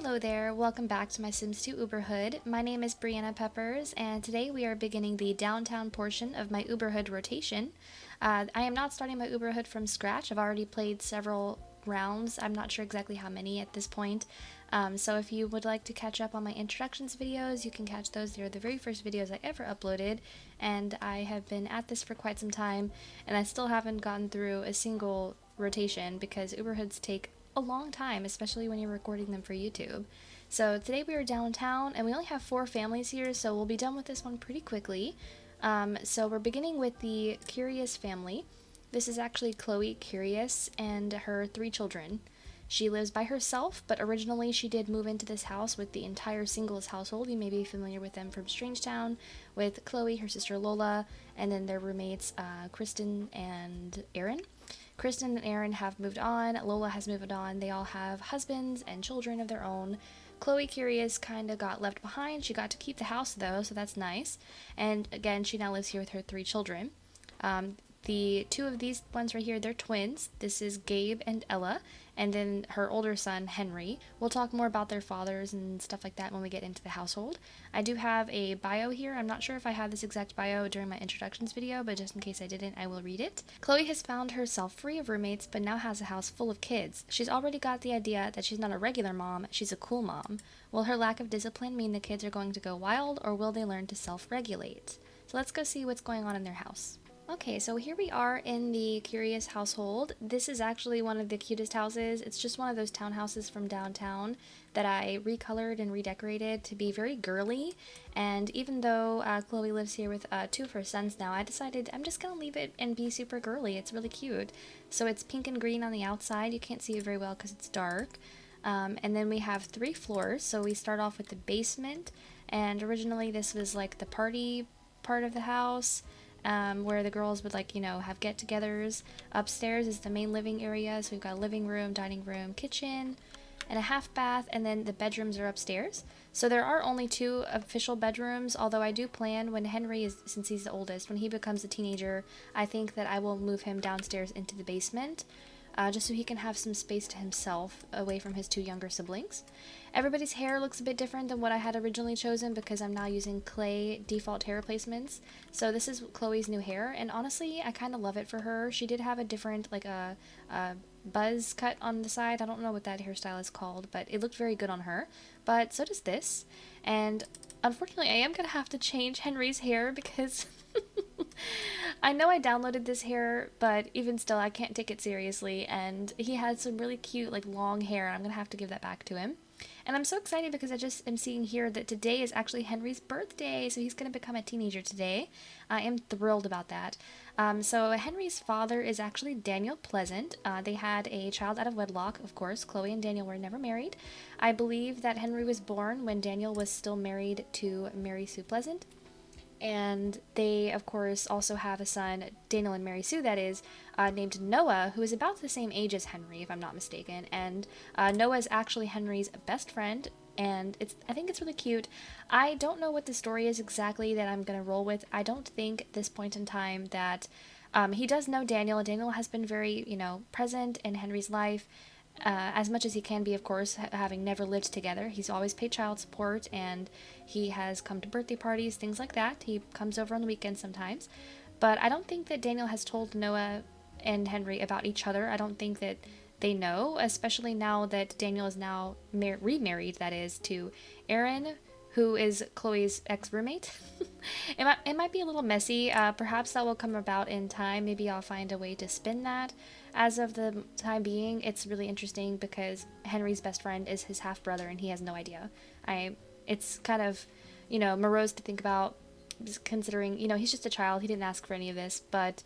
Hello there, welcome back to my Sims 2 Uberhood. My name is Brianna Peppers, and today we are beginning the downtown portion of my Uberhood rotation. I am not starting my Uberhood from scratch. I've already played several rounds. I'm not sure exactly how many at this point. So if you would like to catch up on my introductions videos, you can catch those. They're the very first videos I ever uploaded, and I have been at this for quite some time, and I still haven't gotten through a single rotation because Uberhoods take a long time, especially when you're recording them for YouTube. So today we are downtown, and we only have 4 families here, so we'll be done with this one pretty quickly. So we're beginning with the Curious family. This is actually Chloe Curious and her 3 children. She lives by herself, but originally she did move into this house with the entire singles household. You may be familiar with them from Strangetown, with Chloe, her sister Lola, and then their roommates Kristen and Aaron. Kristen and Aaron have moved on, Lola has moved on, they all have husbands and children of their own. Chloe Curious kind of got left behind. She got to keep the house though, so that's nice. And again, she now lives here with her 3 children. The 2 of these ones right here, they're twins. This is Gabe and Ella, and then her older son, Henry. We'll talk more about their fathers and stuff like that when we get into the household. I do have a bio here. I'm not sure if I had this exact bio during my introductions video, but just in case I didn't, I will read it. Chloe has found herself free of roommates, but now has a house full of kids. She's already got the idea that she's not a regular mom, she's a cool mom. Will her lack of discipline mean the kids are going to go wild, or will they learn to self-regulate? So let's go see what's going on in their house. Okay, so here we are in the Curious household. This is actually one of the cutest houses. It's just one of those townhouses from downtown that I recolored and redecorated to be very girly. And even though Chloe lives here with 2 of her sons now, I decided I'm just gonna leave it and be super girly. It's really cute. So it's pink and green on the outside. You can't see it very well because it's dark. And then we have 3 floors. So we start off with the basement, and originally this was like the party part of the house. Where the girls would have get-togethers. Upstairs is the main living area, so we've got a living room, dining room, kitchen, and a half bath, and then the bedrooms are upstairs. So there are only 2 official bedrooms, although I do plan when Henry is, since he's the oldest, when he becomes a teenager, I think that I will move him downstairs into the basement, just so he can have some space to himself away from his 2 younger siblings. Everybody's hair looks a bit different than what I had originally chosen because I'm now using clay default hair replacements. So this is Chloe's new hair, and honestly, I kind of love it for her. She did have a different, a buzz cut on the side. I don't know what that hairstyle is called, but it looked very good on her. But so does this. And unfortunately, I am going to have to change Henry's hair because I know I downloaded this hair, but even still, I can't take it seriously. And he had some really cute, long hair, and I'm going to have to give that back to him. And I'm so excited because I just am seeing here that today is actually Henry's birthday, so he's going to become a teenager today. I am thrilled about that. So Henry's father is actually Daniel Pleasant. They had a child out of wedlock, of course. Chloe and Daniel were never married. I believe that Henry was born when Daniel was still married to Mary Sue Pleasant. And they, of course, also have a son, Daniel and Mary Sue, that is, named Noah, who is about the same age as Henry, if I'm not mistaken. And Noah is actually Henry's best friend, and I think it's really cute. I don't know what the story is exactly that I'm going to roll with. I don't think at this point in time that he does know Daniel. Daniel has been very, present in Henry's life. As much as he can be, of course, having never lived together. He's always paid child support, and he has come to birthday parties, things like that. He comes over on the weekends sometimes. But I don't think that Daniel has told Noah and Henry about each other. I don't think that they know, especially now that Daniel is now remarried, that is, to Aaron, who is Chloe's ex-roommate. It might be a little messy. Perhaps that will come about in time. Maybe I'll find a way to spin that. As of the time being, it's really interesting because Henry's best friend is his half-brother, and he has no idea. It's kind of, morose to think about, considering, he's just a child. He didn't ask for any of this, but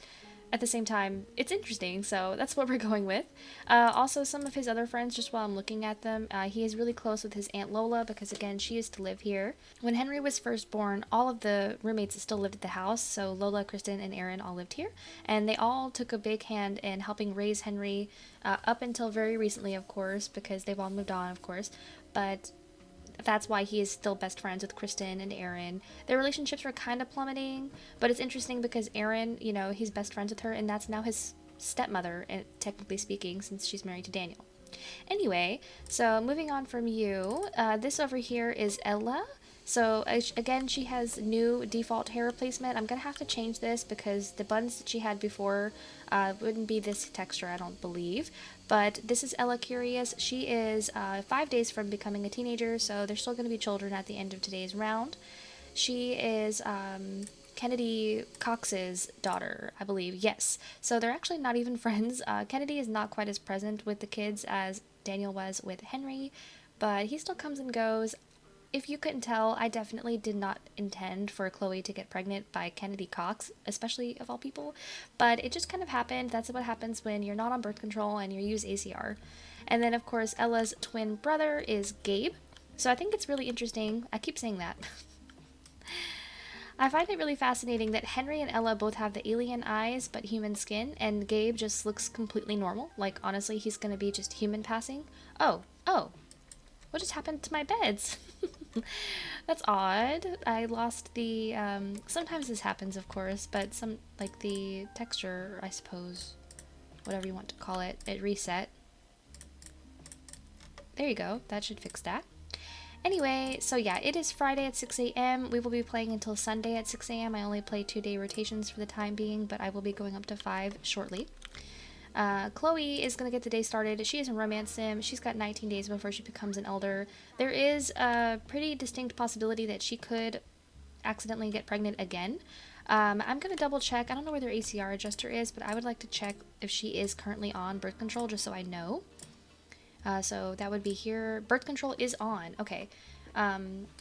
at the same time, it's interesting, so that's what we're going with. Also, some of his other friends, just while I'm looking at them, he is really close with his Aunt Lola because, again, she used to live here. When Henry was first born, all of the roommates still lived at the house, so Lola, Kristen, and Aaron all lived here, and they all took a big hand in helping raise Henry up until very recently, of course, because they've all moved on, of course, but that's why he is still best friends with Kristen and Aaron. Their relationships were kind of plummeting, but it's interesting because Aaron, he's best friends with her, and that's now his stepmother, technically speaking, since she's married to Daniel. Anyway, so moving on from you, this over here is Ella. So again, she has new default hair replacement. I'm gonna have to change this because the buns that she had before wouldn't be this texture, I don't believe. But this is Ella Curious. She is 5 days from becoming a teenager, so they're still gonna be children at the end of today's round. She is Kennedy Cox's daughter, I believe. Yes. So they're actually not even friends. Kennedy is not quite as present with the kids as Daniel was with Henry, but he still comes and goes. If you couldn't tell, I definitely did not intend for Chloe to get pregnant by Kennedy Cox, especially of all people, but it just kind of happened. That's what happens when you're not on birth control and you use ACR. And then, of course, Ella's twin brother is Gabe. So I think it's really interesting. I keep saying that. I find it really fascinating that Henry and Ella both have the alien eyes but human skin, and Gabe just looks completely normal. Like, honestly, he's gonna be just human passing. Oh, what just happened to my beds? That's odd. I lost the, sometimes this happens, of course, but like, the texture, I suppose, whatever you want to call it, it reset. There you go. That should fix that. Anyway, so yeah, it is Friday at 6 a.m. We will be playing until Sunday at 6 a.m. I only play 2-day rotations for the time being, but I will be going up to 5 shortly. Chloe is going to get the day started. She is in Romance Sim. She's got 19 days before she becomes an elder. There is a pretty distinct possibility that she could accidentally get pregnant again. I'm going to double check. I don't know where their ACR adjuster is, but I would like to check if she is currently on birth control just so I know. So that would be here. Birth control is on. Okay.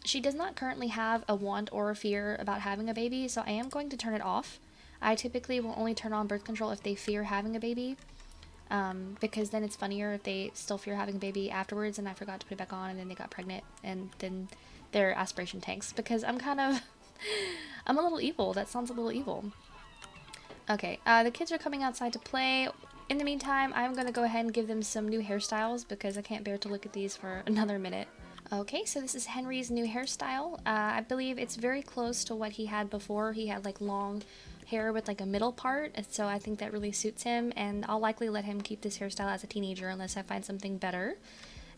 She does not currently have a want or a fear about having a baby, so I am going to turn it off. I typically will only turn on birth control if they fear having a baby, because then it's funnier if they still fear having a baby afterwards and I forgot to put it back on and then they got pregnant and then their aspiration tanks, because I'm kind of, I'm a little evil. That sounds a little evil. Okay, the kids are coming outside to play. In the meantime, I'm going to go ahead and give them some new hairstyles because I can't bear to look at these for another minute. Okay, so this is Henry's new hairstyle. I believe it's very close to what he had before. He had like long hair with like a middle part, so I think that really suits him, and I'll likely let him keep this hairstyle as a teenager unless I find something better.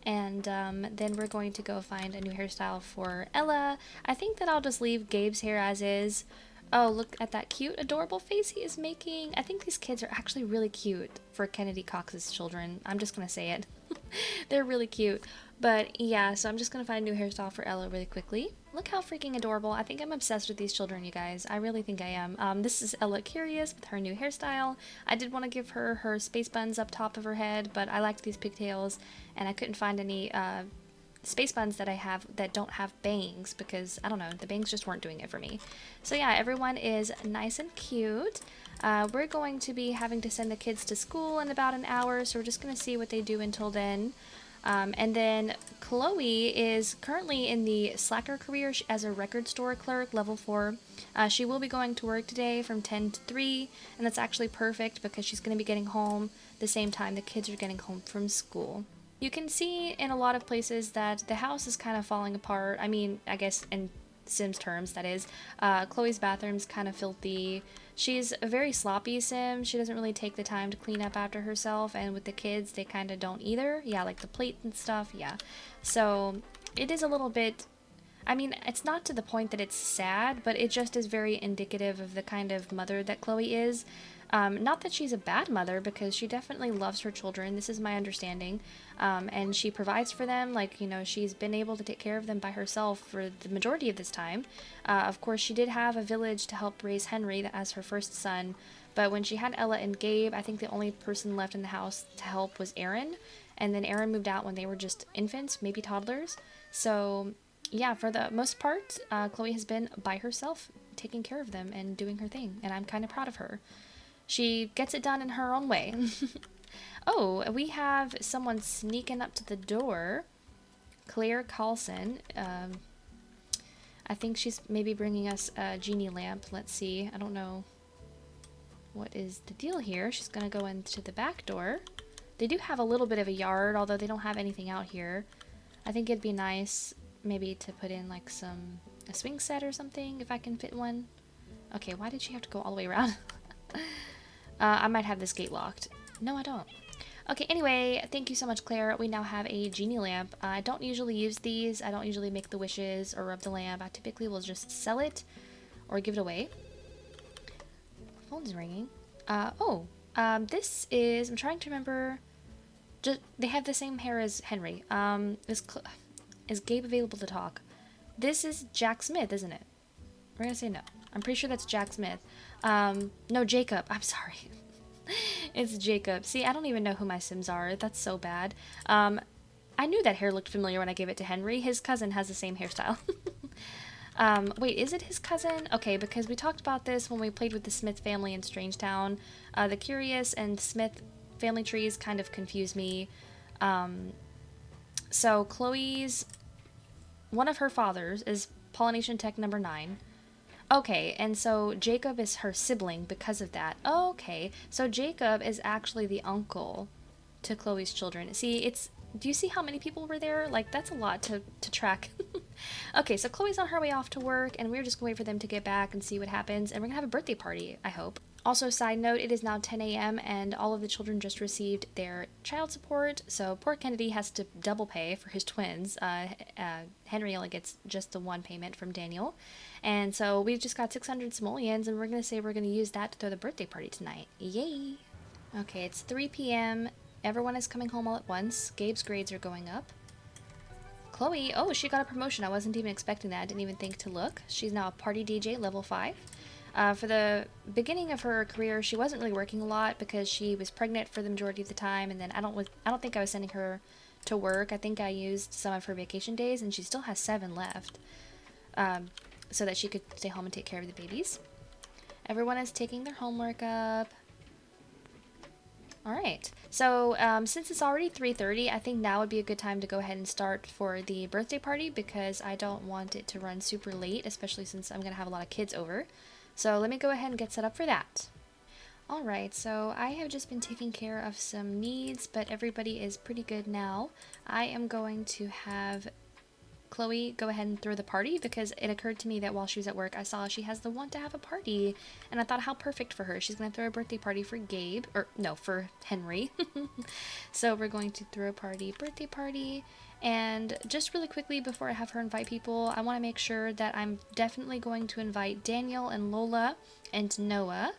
And then we're going to go find a new hairstyle for Ella. I think that I'll just leave Gabe's hair as is. Oh, look at that cute, adorable face he is making. I think these kids are actually really cute for Kennedy Cox's children. I'm just going to say it. They're really cute. But yeah, so I'm just going to find a new hairstyle for Ella really quickly. Look how freaking adorable. I think I'm obsessed with these children, you guys. I really think I am. This is Ella Curious with her new hairstyle. I did want to give her her space buns up top of her head, but I liked these pigtails, and I couldn't find any space buns that I have that don't have bangs because, I don't know, the bangs just weren't doing it for me. So yeah, everyone is nice and cute. We're going to be having to send the kids to school in about an hour, so we're just going to see what they do until then. And then Chloe is currently in the slacker career as a record store clerk, level 4. She will be going to work today from 10 to 3, and that's actually perfect because she's going to be getting home the same time the kids are getting home from school. You can see in a lot of places that the house is kind of falling apart. I mean, I guess in Sims terms, that is. Chloe's bathroom's kind of filthy. She's a very sloppy Sim. She doesn't really take the time to clean up after herself, and with the kids, they kind of don't either. Yeah, like the plate and stuff, yeah. So, it is a little bit... I mean, it's not to the point that it's sad, but it just is very indicative of the kind of mother that Chloe is. Not that she's a bad mother, because she definitely loves her children, this is my understanding, and she provides for them, like, you know, she's been able to take care of them by herself for the majority of this time. Of course, she did have a village to help raise Henry as her first son, but when she had Ella and Gabe, I think the only person left in the house to help was Aaron, and then Aaron moved out when they were just infants, maybe toddlers, so... yeah, for the most part, Chloe has been by herself, taking care of them and doing her thing, and I'm kind of proud of her. She gets it done in her own way. Oh, we have someone sneaking up to the door. Claire Carlson. I think she's maybe bringing us a Genie lamp. Let's see. I don't know what is the deal here. She's going to go into the back door. They do have a little bit of a yard, although they don't have anything out here. I think it'd be nice maybe to put in like a swing set or something if I can fit one. Okay, why did she have to go all the way around? I might have this gate locked. No, I don't. Okay, anyway, thank you so much, Claire. We now have a genie lamp. I don't usually use these. I don't usually make the wishes or rub the lamp. I typically will just sell it or give it away. Phone's ringing. This is, I'm trying to remember, just, they have the same hair as Henry. Is Gabe available to talk? This is Jack Smith, isn't it? We're gonna say no. I'm pretty sure that's Jack Smith. No, Jacob. I'm sorry. It's Jacob. See, I don't even know who my Sims are. That's so bad. I knew that hair looked familiar when I gave it to Henry. His cousin has the same hairstyle. Wait, is it his cousin? Okay, because we talked about this when we played with the Smith family in Strangetown. The Curious and Smith family trees kind of confuse me. So Chloe's, one of her fathers is Pollination Tech number 9. Okay, and so Jacob is her sibling because of that. Okay, so Jacob is actually the uncle to Chloe's children. See, do you see how many people were there? Like, that's a lot to track. Okay, so Chloe's on her way off to work, and we're just going to wait for them to get back and see what happens, and we're going to have a birthday party, I hope. Also, side note, it is now 10 a.m., and all of the children just received their child support, so poor Kennedy has to double pay for his twins. Henry only gets just the one payment from Daniel, and so we just got 600 simoleons, and we're going to say we're going to use that to throw the birthday party tonight. Yay! Okay, it's 3 p.m., everyone is coming home all at once. Gabe's grades are going up. Chloe, oh, she got a promotion. I wasn't even expecting that. I didn't even think to look. She's now a party DJ, level 5. For the beginning of her career, she wasn't really working a lot because she was pregnant for the majority of the time, and then I don't think I was sending her to work. I think I used some of her vacation days, and she still has 7 left, so that she could stay home and take care of the babies. Everyone is taking their homework up. Alright, so since it's already 3:30, I think now would be a good time to go ahead and start for the birthday party because I don't want it to run super late, especially since I'm going to have a lot of kids over. So let me go ahead and get set up for that. Alright, so I have just been taking care of some needs, but everybody is pretty good now. I am going to have Chloe go ahead and throw the party because it occurred to me that while she was at work, I saw she has the want to have a party, and I thought how perfect for her. She's going to throw a birthday party for Gabe, or no, for Henry. So we're going to throw a birthday party, and just really quickly before I have her invite people, I want to make sure that I'm definitely going to invite Daniel and Lola and Noah.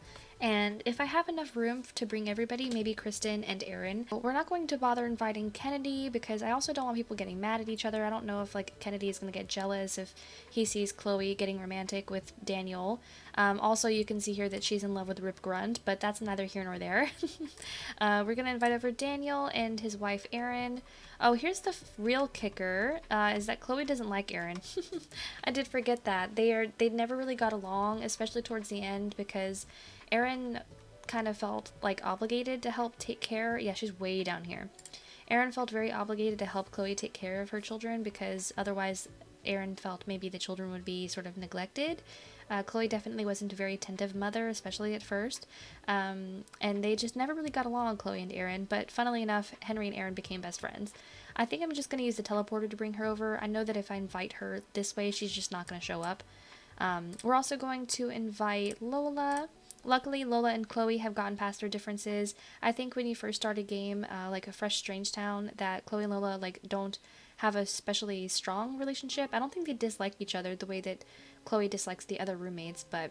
And if I have enough room to bring everybody, maybe Kristen and Aaron. But we're not going to bother inviting Kennedy because I also don't want people getting mad at each other. I don't know if like Kennedy is going to get jealous if he sees Chloe getting romantic with Daniel. Also, you can see here that she's in love with Rip Grunt, but that's neither here nor there. We're going to invite over Daniel and his wife Aaron. Oh, here's the real kicker, is that Chloe doesn't like Aaron. I did forget that. They never really got along, especially towards the end, because Aaron kind of felt like obligated to help take care. Yeah, she's way down here. Aaron felt very obligated to help Chloe take care of her children because otherwise Aaron felt maybe the children would be sort of neglected. Chloe definitely wasn't a very attentive mother, especially at first. And they just never really got along, Chloe and Aaron. But funnily enough, Henry and Aaron became best friends. I think I'm just going to use the teleporter to bring her over. I know that if I invite her this way, she's just not going to show up. We're also going to invite Lola. Luckily, Lola and Chloe have gotten past their differences. I think when you first start a game, like a fresh Strangetown, that Chloe and Lola like don't have a especially strong relationship. I don't think they dislike each other the way that Chloe dislikes the other roommates, but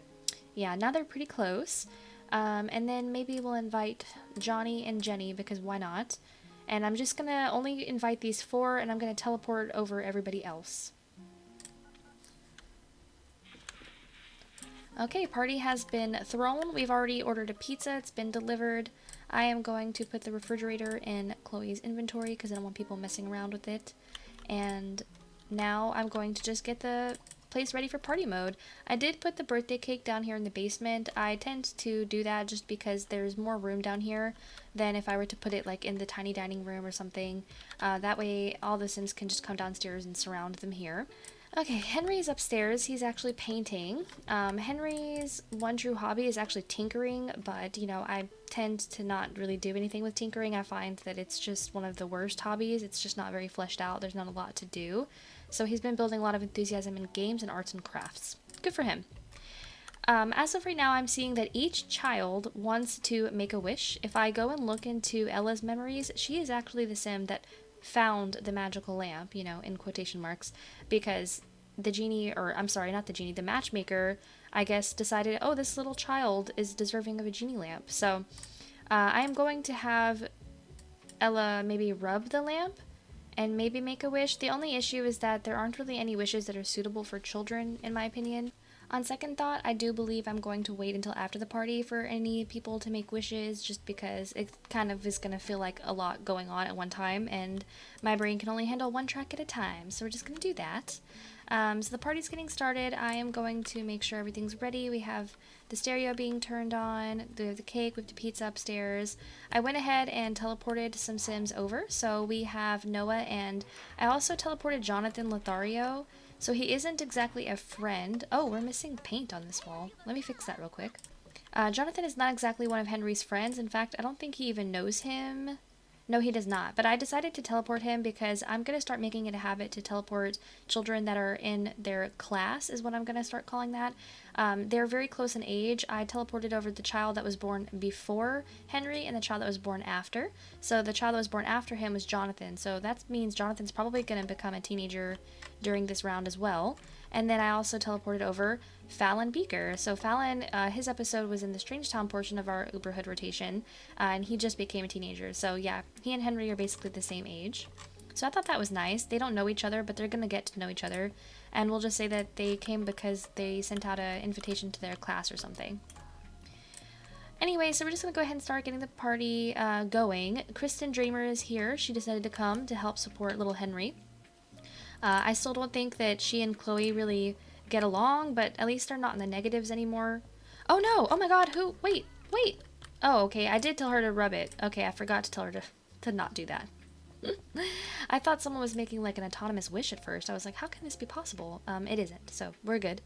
yeah, now they're pretty close. And then maybe we'll invite Johnny and Jenny because why not? And I'm just gonna only invite these 4, and I'm gonna teleport over everybody else. Okay, party has been thrown. We've already ordered a pizza. It's been delivered. I am going to put the refrigerator in Chloe's inventory because I don't want people messing around with it. And now I'm going to just get the place ready for party mode. I did put the birthday cake down here in the basement. I tend to do that just because there's more room down here than if I were to put it like in the tiny dining room or something. That way all the Sims can just come downstairs and surround them here. Okay, Henry's upstairs. He's actually painting. Henry's one true hobby is actually tinkering, but, you know, I tend to not really do anything with tinkering. I find that it's just one of the worst hobbies. It's just not very fleshed out. There's not a lot to do. So he's been building a lot of enthusiasm in games and arts and crafts. Good for him. As of right now, I'm seeing that each child wants to make a wish. If I go and look into Ella's memories, she is actually the sim that found the magical lamp, you know, in quotation marks, because the genie, or I'm sorry, not the genie, the matchmaker, I guess, decided, oh, this little child is deserving of a genie lamp. So I am going to have Ella maybe rub the lamp and maybe make a wish. The only issue is that there aren't really any wishes that are suitable for children, in my opinion. On second thought, I do believe I'm going to wait until after the party for any people to make wishes, just because it kind of is going to feel like a lot going on at one time, and my brain can only handle one track at a time, so we're just going to do that. So the party's getting started. I am going to make sure everything's ready. We have the stereo being turned on, we have the cake, we have the pizza upstairs. I went ahead and teleported some Sims over, so we have Noah, and I also teleported Jonathan Lothario. So he isn't exactly a friend. Oh, we're missing paint on this wall. Let me fix that real quick. Jonathan is not exactly one of Henry's friends. In fact, I don't think he even knows him. No, he does not. But I decided to teleport him because I'm going to start making it a habit to teleport children that are in their class, is what I'm going to start calling that. They're very close in age. I teleported over the child that was born before Henry and the child that was born after. So the child that was born after him was Jonathan. So that means Jonathan's probably going to become a teenager during this round as well. And then I also teleported over Fallon Beaker. So Fallon, his episode was in the Strangetown portion of our Uberhood rotation, and he just became a teenager. So yeah, he and Henry are basically the same age. So I thought that was nice. They don't know each other, but they're going to get to know each other. And we'll just say that they came because they sent out an invitation to their class or something. Anyway, so we're just going to go ahead and start getting the party going. Kristen Dreamer is here. She decided to come to help support little Henry. I still don't think that she and Chloe really get along, but at least they're not in the negatives anymore. Oh no! Oh my god, who? Wait! Oh, okay, I did tell her to rub it. Okay, I forgot to tell her to not do that. I thought someone was making like an autonomous wish at first. I was like, how can this be possible? It isn't, so we're good.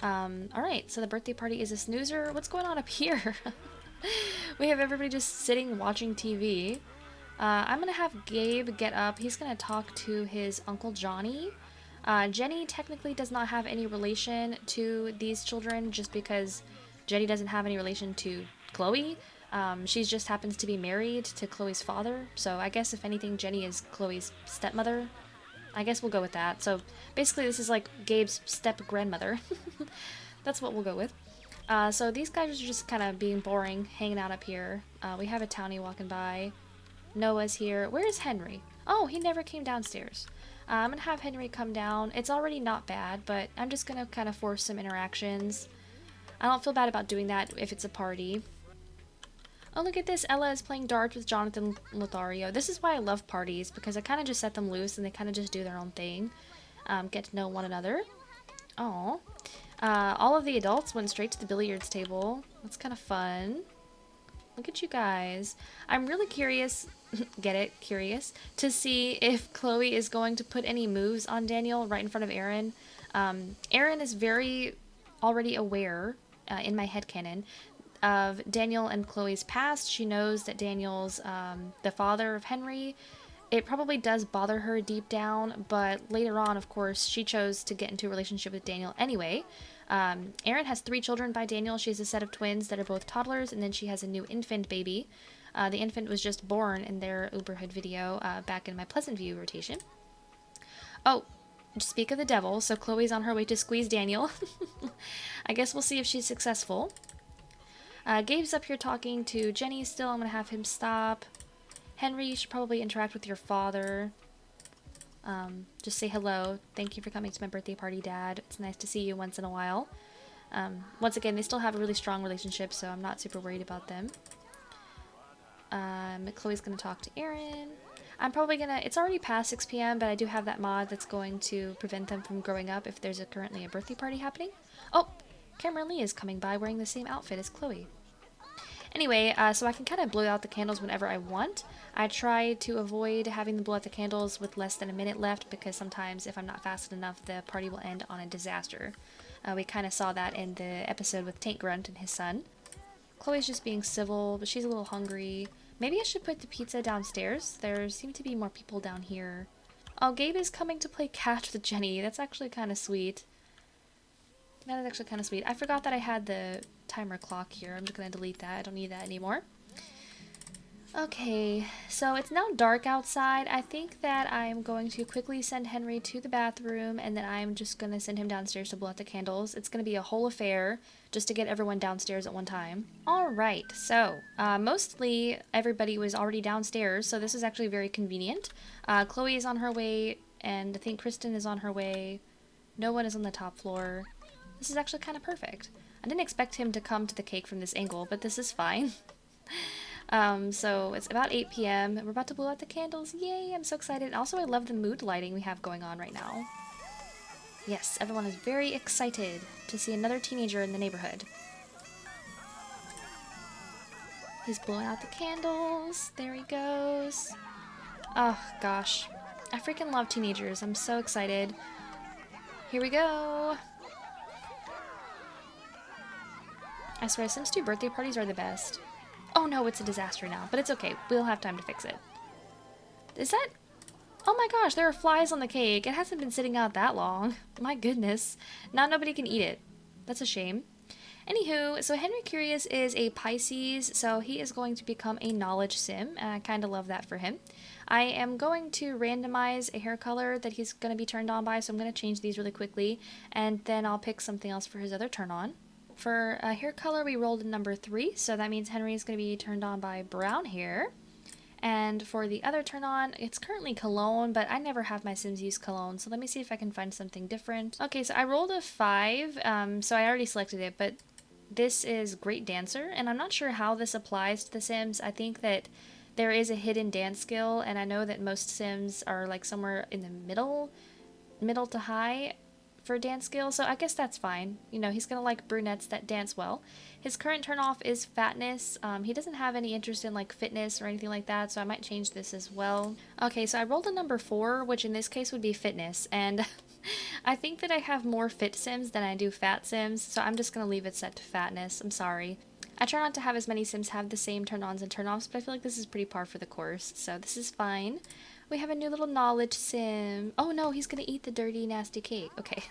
Alright, so the birthday party is a snoozer. What's going on up here? We have everybody just sitting watching TV. I'm gonna have Gabe get up. He's gonna talk to his Uncle Johnny. Jenny technically does not have any relation to these children just because Jenny doesn't have any relation to Chloe. She just happens to be married to Chloe's father. So I guess if anything, Jenny is Chloe's stepmother. I guess we'll go with that. So basically this is like Gabe's step-grandmother. That's what we'll go with. So these guys are just kind of being boring, hanging out up here. We have a townie walking by. Noah's here. Where is Henry? Oh, he never came downstairs. I'm gonna have Henry come down. It's already not bad, but I'm just gonna kind of force some interactions. I don't feel bad about doing that if it's a party. Oh, look at this. Ella is playing darts with Jonathan Lothario. This is why I love parties, because I kind of just set them loose and they kind of just do their own thing. Get to know one another. Oh, all of the adults went straight to the billiards table. That's kind of fun. Look at you guys. I'm really curious, get it, curious, to see if Chloe is going to put any moves on Daniel right in front of Aaron. Aaron is very already aware, in my headcanon, of Daniel and Chloe's past. She knows that Daniel's the father of Henry. It probably does bother her deep down, but later on, of course, she chose to get into a relationship with Daniel anyway. Erin has 3 children by Daniel. She has a set of twins that are both toddlers, and then she has a new infant baby. The infant was just born in their Uberhood video back in my Pleasant View rotation. Oh, speak of the devil, so Chloe's on her way to squeeze Daniel. I guess we'll see if she's successful. Gabe's up here talking to Jenny still. I'm going to have him stop. Henry, you should probably interact with your father. Just say hello. Thank you for coming to my birthday party, Dad. It's nice to see you once in a while. Once again, they still have a really strong relationship, so I'm not super worried about them. Chloe's going to talk to Aaron. I'm probably going to... It's already past 6 p.m., but I do have that mod that's going to prevent them from growing up if there's currently a birthday party happening. Oh! Cameron Lee is coming by wearing the same outfit as Chloe. Anyway, so I can kind of blow out the candles whenever I want. I try to avoid having them blow out the candles with less than a minute left, because sometimes if I'm not fast enough, the party will end on a disaster. We kind of saw that in the episode with Tank Grunt and his son. Chloe's just being civil, but she's a little hungry. Maybe I should put the pizza downstairs. There seem to be more people down here. Oh, Gabe is coming to play catch with Jenny. That's actually kind of sweet. That is actually kind of sweet. I forgot that I had the timer clock here. I'm just going to delete that. I don't need that anymore. Okay, so it's now dark outside. I think that I'm going to quickly send Henry to the bathroom, and then I'm just going to send him downstairs to blow out the candles. It's going to be a whole affair just to get everyone downstairs at one time. Alright, so mostly everybody was already downstairs, so this is actually very convenient. Chloe is on her way, and I think Kristen is on her way. No one is on the top floor. This is actually kind of perfect. I didn't expect him to come to the cake from this angle, but this is fine. So it's about 8 p.m. We're about to blow out the candles. Yay, I'm so excited. Also, I love the mood lighting we have going on right now. Yes, everyone is very excited to see another teenager in the neighborhood. He's blowing out the candles. There he goes. Oh, gosh. I freaking love teenagers. I'm so excited. Here we go. I swear, Sims 2 birthday parties are the best. Oh no, it's a disaster now, but it's okay. We'll have time to fix it. Is that... Oh my gosh, there are flies on the cake. It hasn't been sitting out that long. My goodness. Now nobody can eat it. That's a shame. Anywho, so Henry Curious is a Pisces, so he is going to become a knowledge sim, and I kind of love that for him. I am going to randomize a hair color that he's going to be turned on by, so I'm going to change these really quickly, and then I'll pick something else for his other turn on. For hair color, we rolled a number 3, so that means Henry is going to be turned on by brown hair. And for the other turn on, it's currently cologne, but I never have my Sims use cologne, so let me see if I can find something different. Okay, so I rolled a 5, so I already selected it, but this is Great Dancer, and I'm not sure how this applies to the Sims. I think that there is a hidden dance skill, and I know that most Sims are like somewhere in the middle to high for dance skill, so I guess that's fine. You know, he's gonna like brunettes that dance well. His current turn off is fatness. He doesn't have any interest in like fitness or anything like that, so I might change this as well. Okay, so I rolled a number 4, which in this case would be fitness, and I think that I have more fit Sims than I do fat Sims, so I'm just gonna leave it set to fatness. I'm sorry. I try not to have as many Sims have the same turn-ons and turn-offs, but I feel like this is pretty par for the course, so this is fine. We have a new little knowledge sim. Oh no, he's gonna eat the dirty, nasty cake. Okay.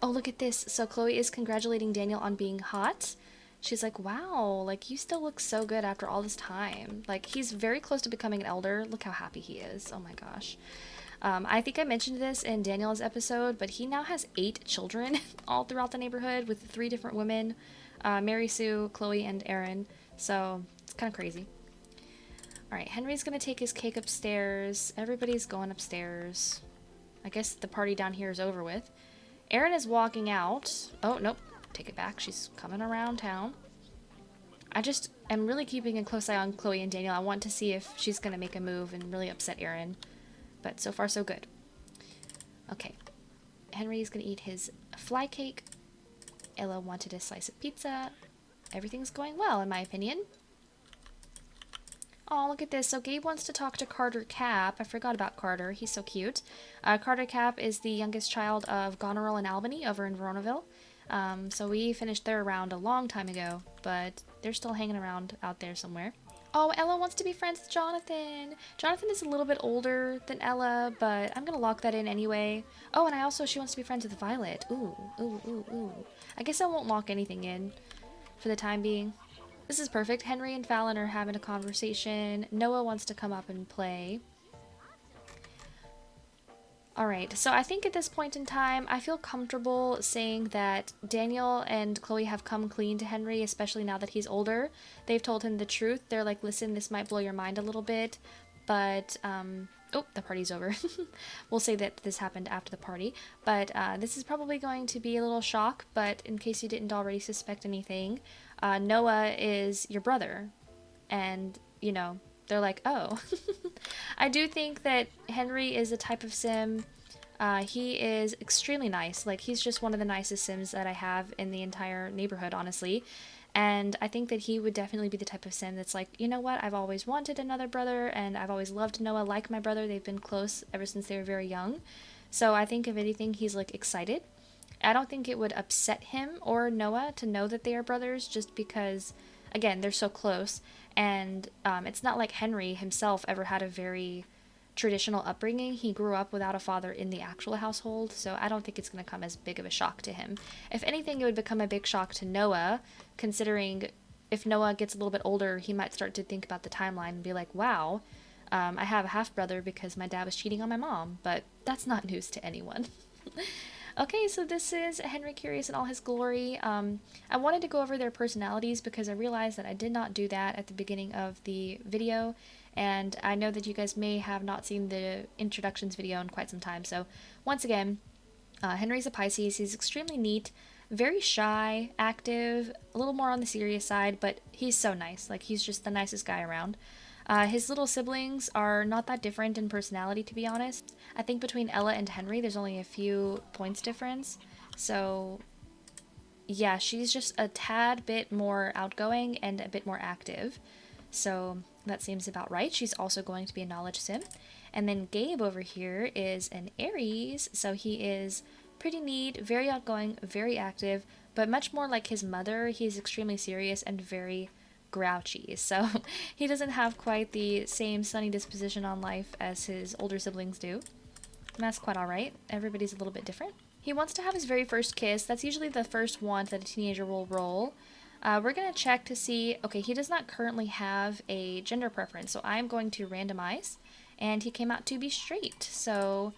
Oh, look at this. So Chloe is congratulating Daniel on being hot. She's like, wow, like you still look so good after all this time. Like he's very close to becoming an elder. Look how happy he is. Oh my gosh. I think I mentioned this in Daniel's episode, but he now has 8 children all throughout the neighborhood with 3 different women. Mary Sue, Chloe, and Erin. So it's kind of crazy. Alright, Henry's gonna take his cake upstairs. Everybody's going upstairs. I guess the party down here is over with. Erin is walking out. Oh, nope. Take it back. She's coming around town. I just am really keeping a close eye on Chloe and Daniel. I want to see if she's gonna make a move and really upset Erin. But so far, so good. Okay. Henry's gonna eat his fly cake. Ella wanted a slice of pizza. Everything's going well, in my opinion. Oh, look at this. So Gabe wants to talk to Carter Cap. I forgot about Carter. He's so cute. Carter Cap is the youngest child of Goneril and Albany over in Veronaville. So we finished their round a long time ago, but they're still hanging around out there somewhere. Oh, Ella wants to be friends with Jonathan. Jonathan is a little bit older than Ella, but I'm going to lock that in anyway. Oh, and she wants to be friends with Violet. Ooh, ooh, ooh, ooh. I guess I won't lock anything in for the time being. This is perfect. Henry and Fallon are having a conversation. Noah wants to come up and play. Alright, so I think at this point in time, I feel comfortable saying that Daniel and Chloe have come clean to Henry, especially now that he's older. They've told him the truth. They're like, listen, this might blow your mind a little bit, but, oh, the party's over. We'll say that this happened after the party, but this is probably going to be a little shock, but in case you didn't already suspect anything, Noah is your brother, and, you know, they're like, oh. I do think that Henry is a type of sim. He is extremely nice. Like, he's just one of the nicest sims that I have in the entire neighborhood, honestly. And I think that he would definitely be the type of sim that's like, you know what, I've always wanted another brother, and I've always loved Noah like my brother. They've been close ever since they were very young. So I think, if anything, he's, like, excited. I don't think it would upset him or Noah to know that they are brothers, just because, again, they're so close. And it's not like Henry himself ever had a very traditional upbringing. He grew up without a father in the actual household, so I don't think it's going to come as big of a shock to him. If anything, it would become a big shock to Noah, considering if Noah gets a little bit older, he might start to think about the timeline and be like, wow, I have a half brother because my dad was cheating on my mom, but that's not news to anyone. Okay, so this is Henry Curious in all his glory. I wanted to go over their personalities because I realized that I did not do that at the beginning of the video, and I know that you guys may have not seen the introductions video in quite some time. So once again, Henry's a Pisces. He's extremely neat, very shy, active, a little more on the serious side, but he's so nice. Like, he's just the nicest guy around. His little siblings are not that different in personality, to be honest. I think between Ella and Henry, there's only a few points difference. So, yeah, she's just a tad bit more outgoing and a bit more active. So, that seems about right. She's also going to be a knowledge sim. And then Gabe over here is an Aries, so he is pretty neat, very outgoing, very active, but much more like his mother. He's extremely serious and very grouchy, so he doesn't have quite the same sunny disposition on life as his older siblings do. And that's quite alright. Everybody's a little bit different. He wants to have his very first kiss. That's usually the first one that a teenager will roll. We're going to check to see, okay, he does not currently have a gender preference, so I'm going to randomize, and he came out to be straight, so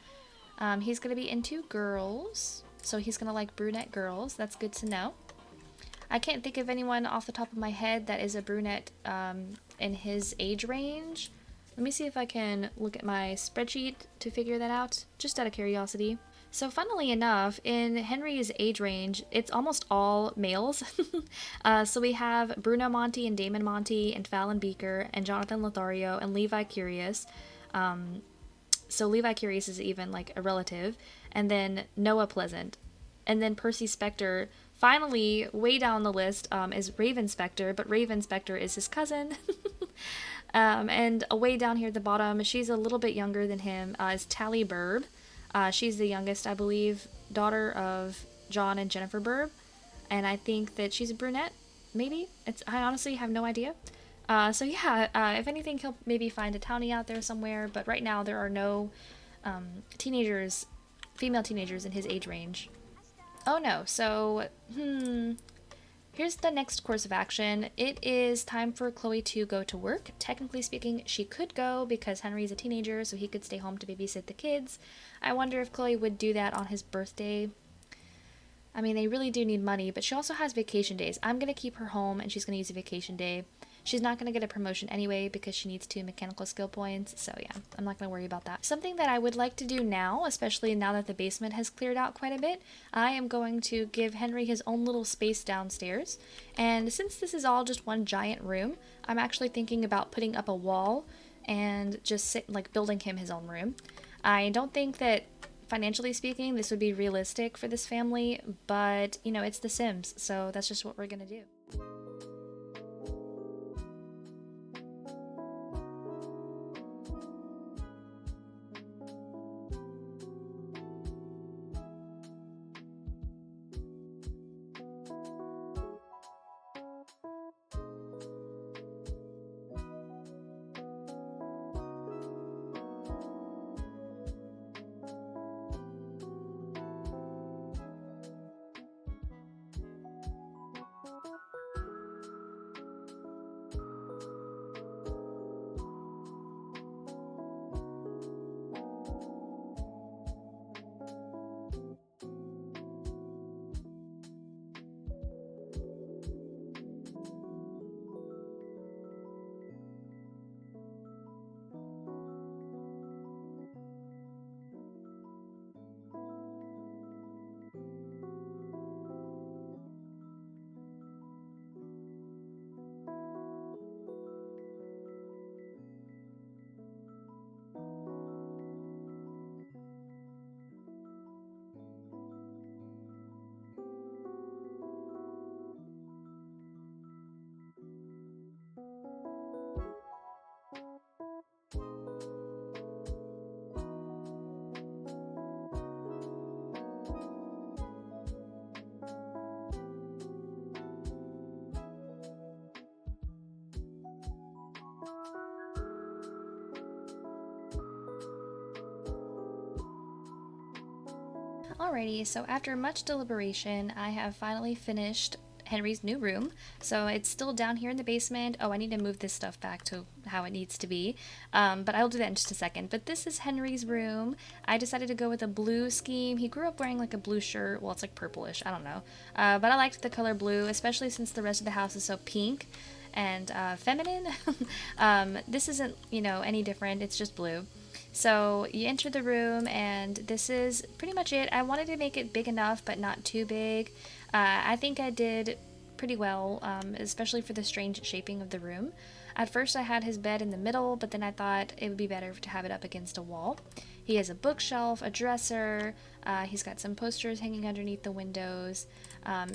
he's going to be into girls, so he's going to like brunette girls. That's good to know. I can't think of anyone off the top of my head that is a brunette in his age range. Let me see if I can look at my spreadsheet to figure that out, just out of curiosity. So funnily enough, in Henry's age range, it's almost all males. So we have Bruno Monty and Damon Monty and Fallon Beaker and Jonathan Lothario and Levi Curious. So Levi Curious is even like a relative. And then Noah Pleasant. And then Percy Spector. Finally, way down the list is Raven Spector, but Raven Spector is his cousin. And way down here at the bottom, she's a little bit younger than him, is Tally Burb. She's the youngest, I believe, daughter of John and Jennifer Burb. And I think that she's a brunette, maybe? I honestly have no idea. So yeah, if anything, he'll maybe find a townie out there somewhere, but right now there are no teenagers, female teenagers in his age range. Oh no, so, here's the next course of action. It is time for Chloe to go to work. Technically speaking, she could go because Henry's a teenager, so he could stay home to babysit the kids. I wonder if Chloe would do that on his birthday. I mean, they really do need money, but she also has vacation days. I'm going to keep her home, and she's going to use a vacation day. She's not going to get a promotion anyway because she needs 2 mechanical skill points, so yeah, I'm not going to worry about that. Something that I would like to do now, especially now that the basement has cleared out quite a bit, I am going to give Henry his own little space downstairs, and since this is all just one giant room, I'm actually thinking about putting up a wall and just building him his own room. I don't think that, financially speaking, this would be realistic for this family, but, you know, it's The Sims, so that's just what we're going to do. Alrighty, so after much deliberation, I have finally finished Henry's new room. So it's still down here in the basement. Oh, I need to move this stuff back to how it needs to be. But I'll do that in just a second. But this is Henry's room. I decided to go with a blue scheme. He grew up wearing like a blue shirt. Well, it's like purplish. I don't know. But I liked the color blue, especially since the rest of the house is so pink and feminine. This isn't, any different. It's just blue. So you enter the room, and this is pretty much it. I wanted to make it big enough, but not too big. I think I did pretty well, especially for the strange shaping of the room. At first I had his bed in the middle, but then I thought it would be better to have it up against a wall. He has a bookshelf, a dresser, he's got some posters hanging underneath the windows.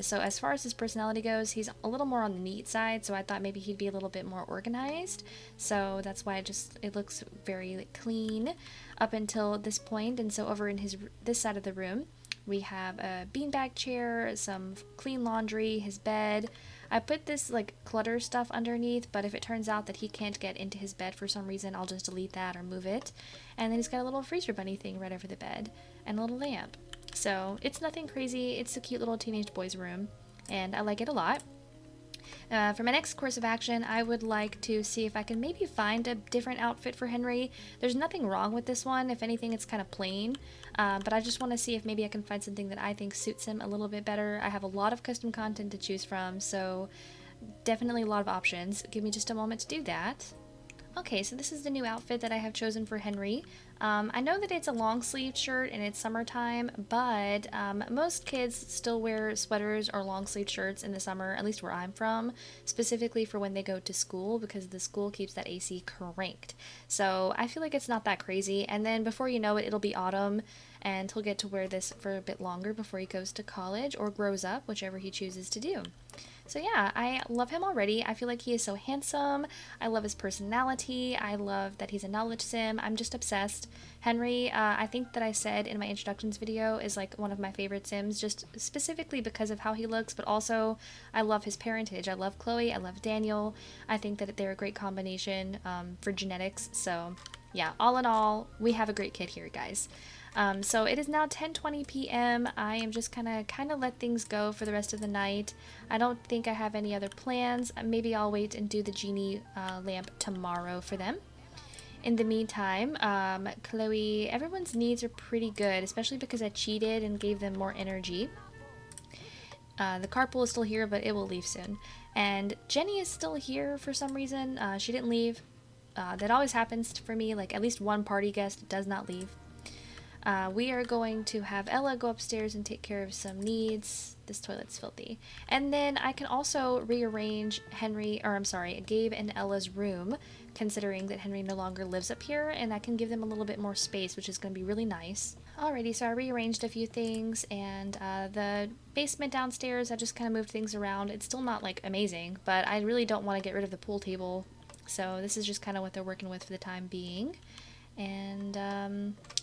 So as far as his personality goes, he's a little more on the neat side, so I thought maybe he'd be a little bit more organized. So that's why it looks very clean up until this point. And so over in this side of the room, we have a beanbag chair, some clean laundry, his bed. I put this like clutter stuff underneath, but if it turns out that he can't get into his bed for some reason, I'll just delete that or move it. And then he's got a little freezer bunny thing right over the bed and a little lamp. So it's nothing crazy. It's a cute little teenage boy's room, and I like it a lot. For my next course of action, I would like to see if I can maybe find a different outfit for Henry. There's nothing wrong with this one. If anything, it's kind of plain. But I just want to see if maybe I can find something that I think suits him a little bit better. I have a lot of custom content to choose from, so definitely a lot of options. Give me just a moment to do that. Okay, so this is the new outfit that I have chosen for Henry. I know that it's a long sleeved shirt and it's summertime, but most kids still wear sweaters or long sleeved shirts in the summer, at least where I'm from, specifically for when they go to school, because the school keeps that AC cranked. So I feel like it's not that crazy, and then before you know it, it'll be autumn, and he'll get to wear this for a bit longer before he goes to college or grows up, whichever he chooses to do. So yeah, I love him already. I feel like he is so handsome. I love his personality. I love that he's a knowledge sim. I'm just obsessed. Henry, I think that I said in my introductions video, is like one of my favorite sims, just specifically because of how he looks, but also I love his parentage. I love Chloe. I love Daniel. I think that they're a great combination for genetics. So yeah, all in all, we have a great kid here, guys. So it is now 10:20 p.m. I am just kind of let things go for the rest of the night. I don't think I have any other plans. Maybe I'll wait and do the Genie lamp tomorrow for them. In the meantime, Chloe, everyone's needs are pretty good, especially because I cheated and gave them more energy. The carpool is still here, but it will leave soon. And Jenny is still here for some reason. She didn't leave. That always happens for me, like at least one party guest does not leave. We are going to have Ella go upstairs and take care of some needs. This toilet's filthy. And then I can also rearrange Gabe and Ella's room, considering that Henry no longer lives up here, and I can give them a little bit more space, which is going to be really nice. Alrighty, so I rearranged a few things, and the basement downstairs, I just kind of moved things around. It's still not, like, amazing, but I really don't want to get rid of the pool table, so this is just kind of what they're working with for the time being. And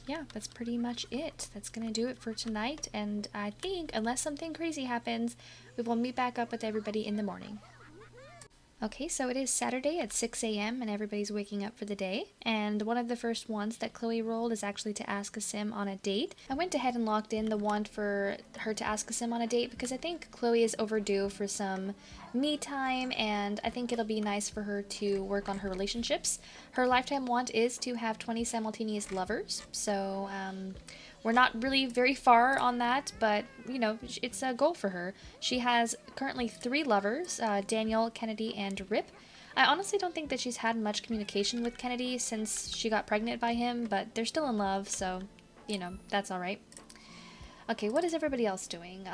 yeah, that's pretty much it. That's gonna do it for tonight, and I think, unless something crazy happens, we will meet back up with everybody in the morning. Okay, so it is Saturday at 6 a.m. and everybody's waking up for the day, and one of the first ones that Chloe rolled is actually to ask a sim on a date. I went ahead and locked in the one for her to ask a sim on a date because I think Chloe is overdue for some me time, and I think it'll be nice for her to work on her relationships. Her lifetime want is to have 20 simultaneous lovers, so we're not really very far on that, but, you know, it's a goal for her. She has currently 3 lovers, Daniel, Kennedy, and Rip. I honestly don't think that she's had much communication with Kennedy since she got pregnant by him, but they're still in love, so, you know, that's alright. Okay, what is everybody else doing?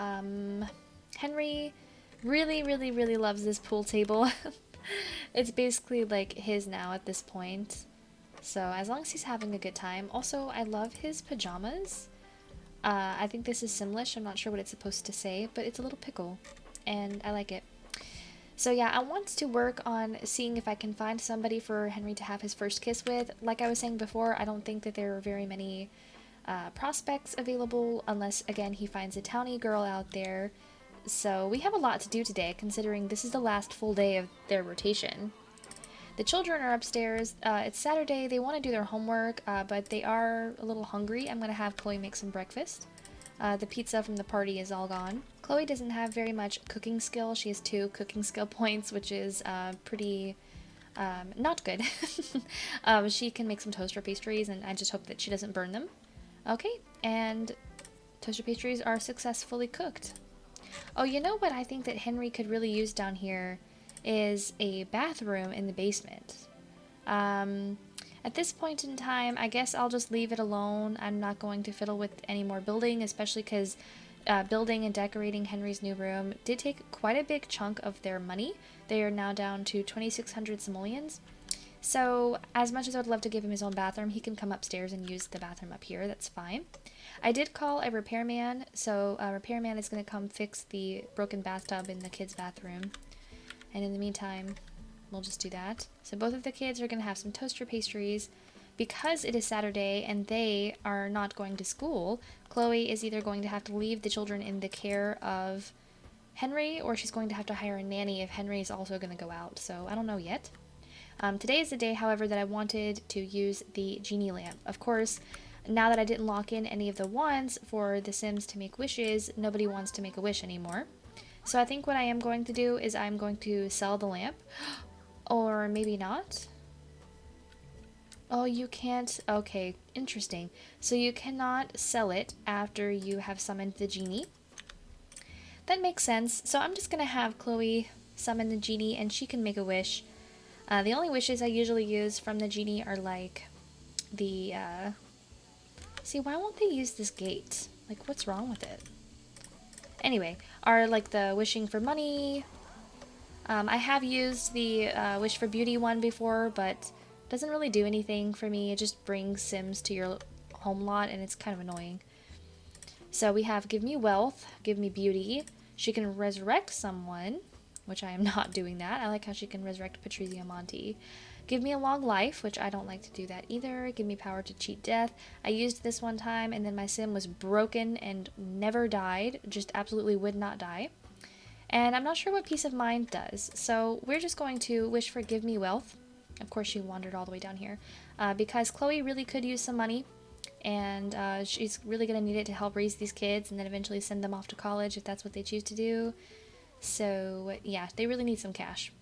Henry really loves this pool table. It's basically, like, his now at this point. So, as long as he's having a good time. Also, I love his pajamas. I think this is Simlish. I'm not sure what it's supposed to say, but it's a little pickle, and I like it. So yeah, I want to work on seeing if I can find somebody for Henry to have his first kiss with. Like I was saying before, I don't think that there are very many prospects available, unless, again, he finds a townie girl out there. So we have a lot to do today, considering this is the last full day of their rotation. The children are upstairs. It's Saturday. They want to do their homework, but they are a little hungry. I'm going to have Chloe make some breakfast. The pizza from the party is all gone. Chloe doesn't have very much cooking skill. She has 2 cooking skill points, which is pretty not good. She can make some toaster pastries, and I just hope that she doesn't burn them. Okay, and toaster pastries are successfully cooked. Oh, you know what I think that Henry could really use down here is a bathroom in the basement. At this point in time, I guess I'll just leave it alone. I'm not going to fiddle with any more building, especially because building and decorating Henry's new room did take quite a big chunk of their money. They are now down to 2,600 simoleons. So, as much as I would love to give him his own bathroom, he can come upstairs and use the bathroom up here. That's fine. I did call a repairman, so a repairman is going to come fix the broken bathtub in the kids' bathroom. And in the meantime, we'll just do that. So both of the kids are going to have some toaster pastries. Because it is Saturday and they are not going to school, Chloe is either going to have to leave the children in the care of Henry, or she's going to have to hire a nanny if Henry is also going to go out. So I don't know yet. Today is the day, however, that I wanted to use the Genie lamp. Of course, now that I didn't lock in any of the wands for the Sims to make wishes, nobody wants to make a wish anymore. So I think what I am going to do is I'm going to sell the lamp. Or maybe not. Oh, you can't. Okay, interesting. So you cannot sell it after you have summoned the Genie. That makes sense. So I'm just going to have Chloe summon the Genie and she can make a wish. The only wishes I usually use from the Genie are like the, see, why won't they use this gate? Like, what's wrong with it? Anyway, are like the wishing for money. I have used the wish for beauty one before, but it doesn't really do anything for me. It just brings Sims to your home lot, and it's kind of annoying. So we have give me wealth, give me beauty. She can resurrect someone, which I am not doing that. I like how she can resurrect Patrizia Monti. Give me a long life, which I don't like to do that either. Give me power to cheat death. I used this one time, and then my Sim was broken and never died. Just absolutely would not die. And I'm not sure what peace of mind does. So we're just going to wish for give me wealth. Of course, she wandered all the way down here. Because Chloe really could use some money. And she's really going to need it to help raise these kids and then eventually send them off to college if that's what they choose to do. So, yeah, they really need some cash.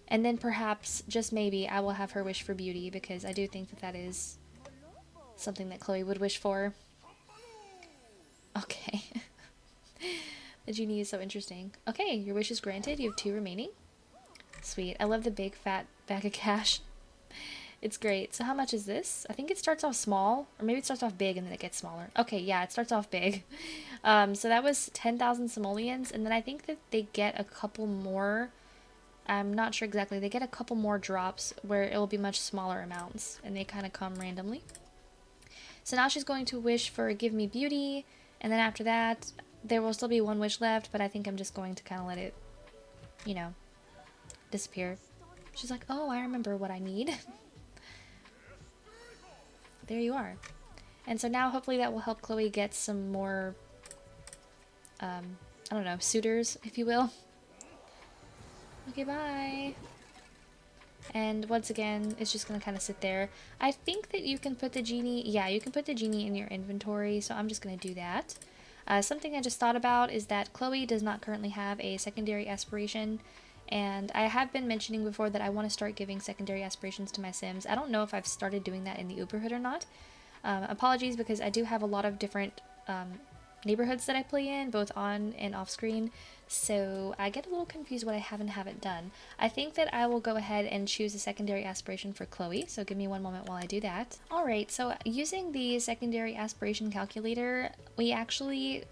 And then perhaps, just maybe, I will have her wish for beauty because I do think that that is something that Chloe would wish for. Okay. The Genie is so interesting. Okay, your wish is granted. You have 2 remaining. Sweet. I love the big fat bag of cash. It's great. So how much is this? I think it starts off small, or maybe it starts off big and then it gets smaller. Okay, yeah, it starts off big. So that was 10,000 simoleons, and then I think that they get a couple more. I'm not sure exactly. They get a couple more drops where it will be much smaller amounts, and they kind of come randomly. So now she's going to wish for give me beauty, and then after that, there will still be 1 wish left, but I think I'm just going to kind of let it, you know, disappear. She's like, oh, I remember what I need. There you are. And so now hopefully that will help Chloe get some more, I don't know, suitors, if you will. Okay, bye. And once again, it's just going to kind of sit there. I think that you can put the Genie, yeah, you can put the Genie in your inventory, so I'm just going to do that. Something I just thought about is that Chloe does not currently have a secondary aspiration, and I have been mentioning before that I want to start giving secondary aspirations to my Sims. I don't know if I've started doing that in the Uberhood or not. Apologies, because I do have a lot of different neighborhoods that I play in, both on and off screen, so I get a little confused what I haven't done. I think that I will go ahead and choose a secondary aspiration for Chloe, so give me one moment while I do that. Alright, so using the secondary aspiration calculator, we actually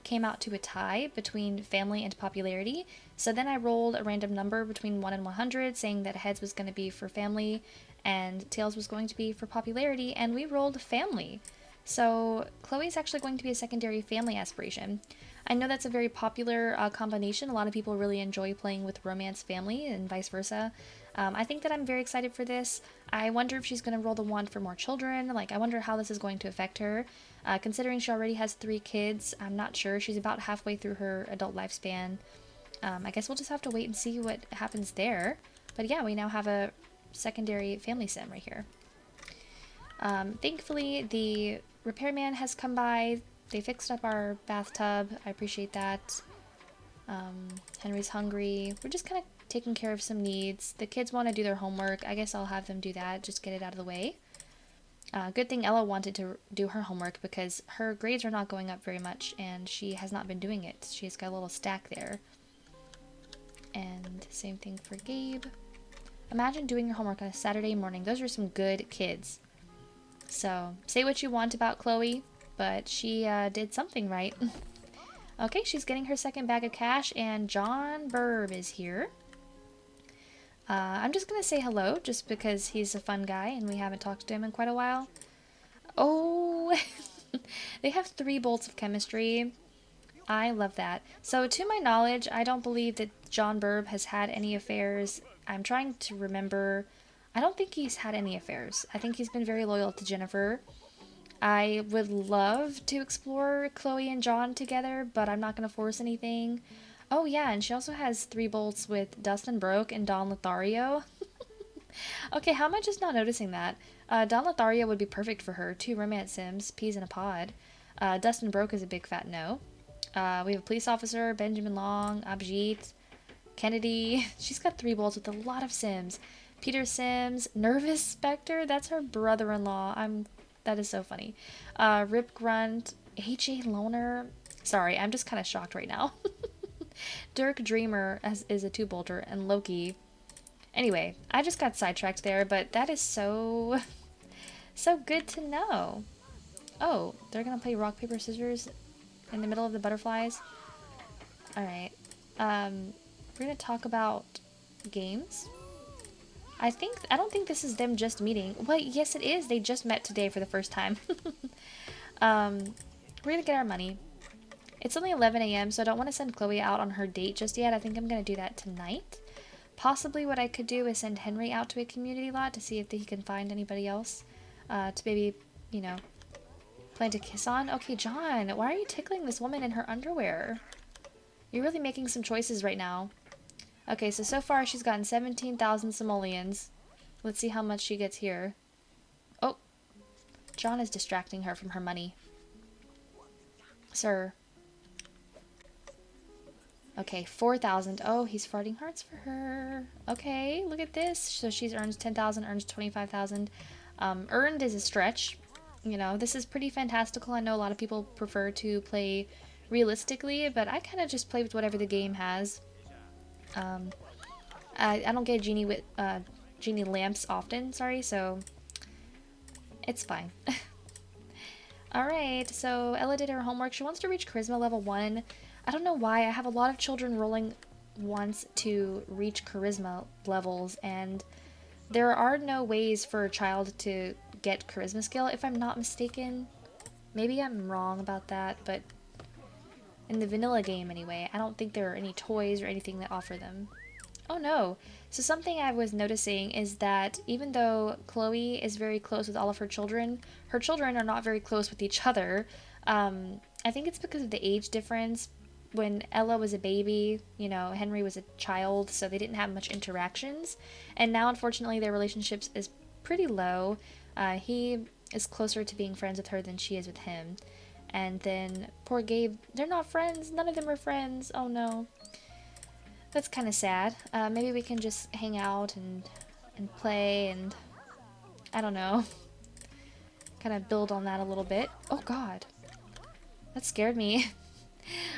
came out to a tie between family and popularity. So then I rolled a random number between 1 and 100, saying that heads was going to be for family and tails was going to be for popularity, and we rolled family. So Chloe's actually going to be a secondary family aspiration. I know that's a very popular combination. A lot of people really enjoy playing with romance family and vice versa. I think that I'm very excited for this. I wonder if she's going to roll the wand for more children. Like, I wonder how this is going to affect her. Considering she already has 3 kids, I'm not sure. She's about halfway through her adult lifespan. I guess we'll just have to wait and see what happens there. But yeah, we now have a secondary family sim right here. Thankfully, the repairman has come by. they fixed up our bathtub. I appreciate that. Henry's hungry. We're just kind of taking care of some needs. The kids want to do their homework. I guess I'll have them do that. Just get it out of the way. Good thing Ella wanted to do her homework because her grades are not going up very much and she has not been doing it. She's got a little stack there. And same thing for Gabe. Imagine doing your homework on a Saturday morning. Those are some good kids. So, say what you want about Chloe, but she did something right. Okay, she's getting her second bag of cash, and John Burb is here. I'm just going to say hello, just because he's a fun guy, and we haven't talked to him in quite a while. Oh, they have 3 bolts of chemistry. I love that. So, to my knowledge, I don't believe that John Burb has had any affairs. I'm trying to remember. I don't think he's had any affairs. I think he's been very loyal to Jennifer. I would love to explore Chloe and John together, but I'm not going to force anything. Oh yeah, and she also has 3 bolts with Dustin Broke and Don Lothario. Okay, how am I just not noticing that? Don Lothario would be perfect for her. 2 romance sims, peas in a pod. Dustin Broke is a big fat no. We have a police officer, Benjamin Long, Abhijit, Kennedy. She's got 3 bolts with a lot of sims. Peter Sims, Nervous Spectre, that's her brother-in-law. That is so funny. Rip Grunt, H.A. Loner. Sorry, I'm just kind of shocked right now. Dirk Dreamer is a 2-bolter, and Loki. Anyway, I just got sidetracked there, but that is so good to know. Oh, they're gonna play rock, paper, scissors in the middle of the butterflies? Alright. We're gonna talk about games. I don't think this is them just meeting. Well, yes it is. They just met today for the first time. We're gonna get our money. It's only 11 a.m. so I don't want to send Chloe out on her date just yet. I think I'm gonna do that tonight. Possibly what I could do is send Henry out to a community lot to see if he can find anybody else to maybe, you know, plan to kiss on. Okay, John, why are you tickling this woman in her underwear? You're really making some choices right now. Okay, so far she's gotten 17,000 simoleons. Let's see how much she gets here. Oh, John is distracting her from her money. Sir. Okay, 4,000. Oh, he's farting hearts for her. Okay, look at this. So she's earned 10,000, earns 25,000. Earned is a stretch. You know, this is pretty fantastical. I know a lot of people prefer to play realistically, but I kind of just play with whatever the game has. I don't get Genie with Genie lamps often, sorry, so it's fine. Alright, so Ella did her homework. She wants to reach Charisma level 1. I don't know why. I have a lot of children rolling once to reach Charisma levels, and there are no ways for a child to get Charisma skill, if I'm not mistaken. Maybe I'm wrong about that, but in the vanilla game anyway, I don't think there are any toys or anything that offer them. Oh no. So something I was noticing is that even though Chloe is very close with all of her children are not very close with each other. I think it's because of the age difference. When Ella was a baby, you know, Henry was a child, so they didn't have much interactions. And now, unfortunately, their relationships is pretty low. He is closer to being friends with her than she is with him. And then poor Gabe, they're not friends. None of them are friends. Oh no. That's kind of sad. Maybe we can just hang out and play and, I don't know, kind of build on that a little bit. Oh god. That scared me.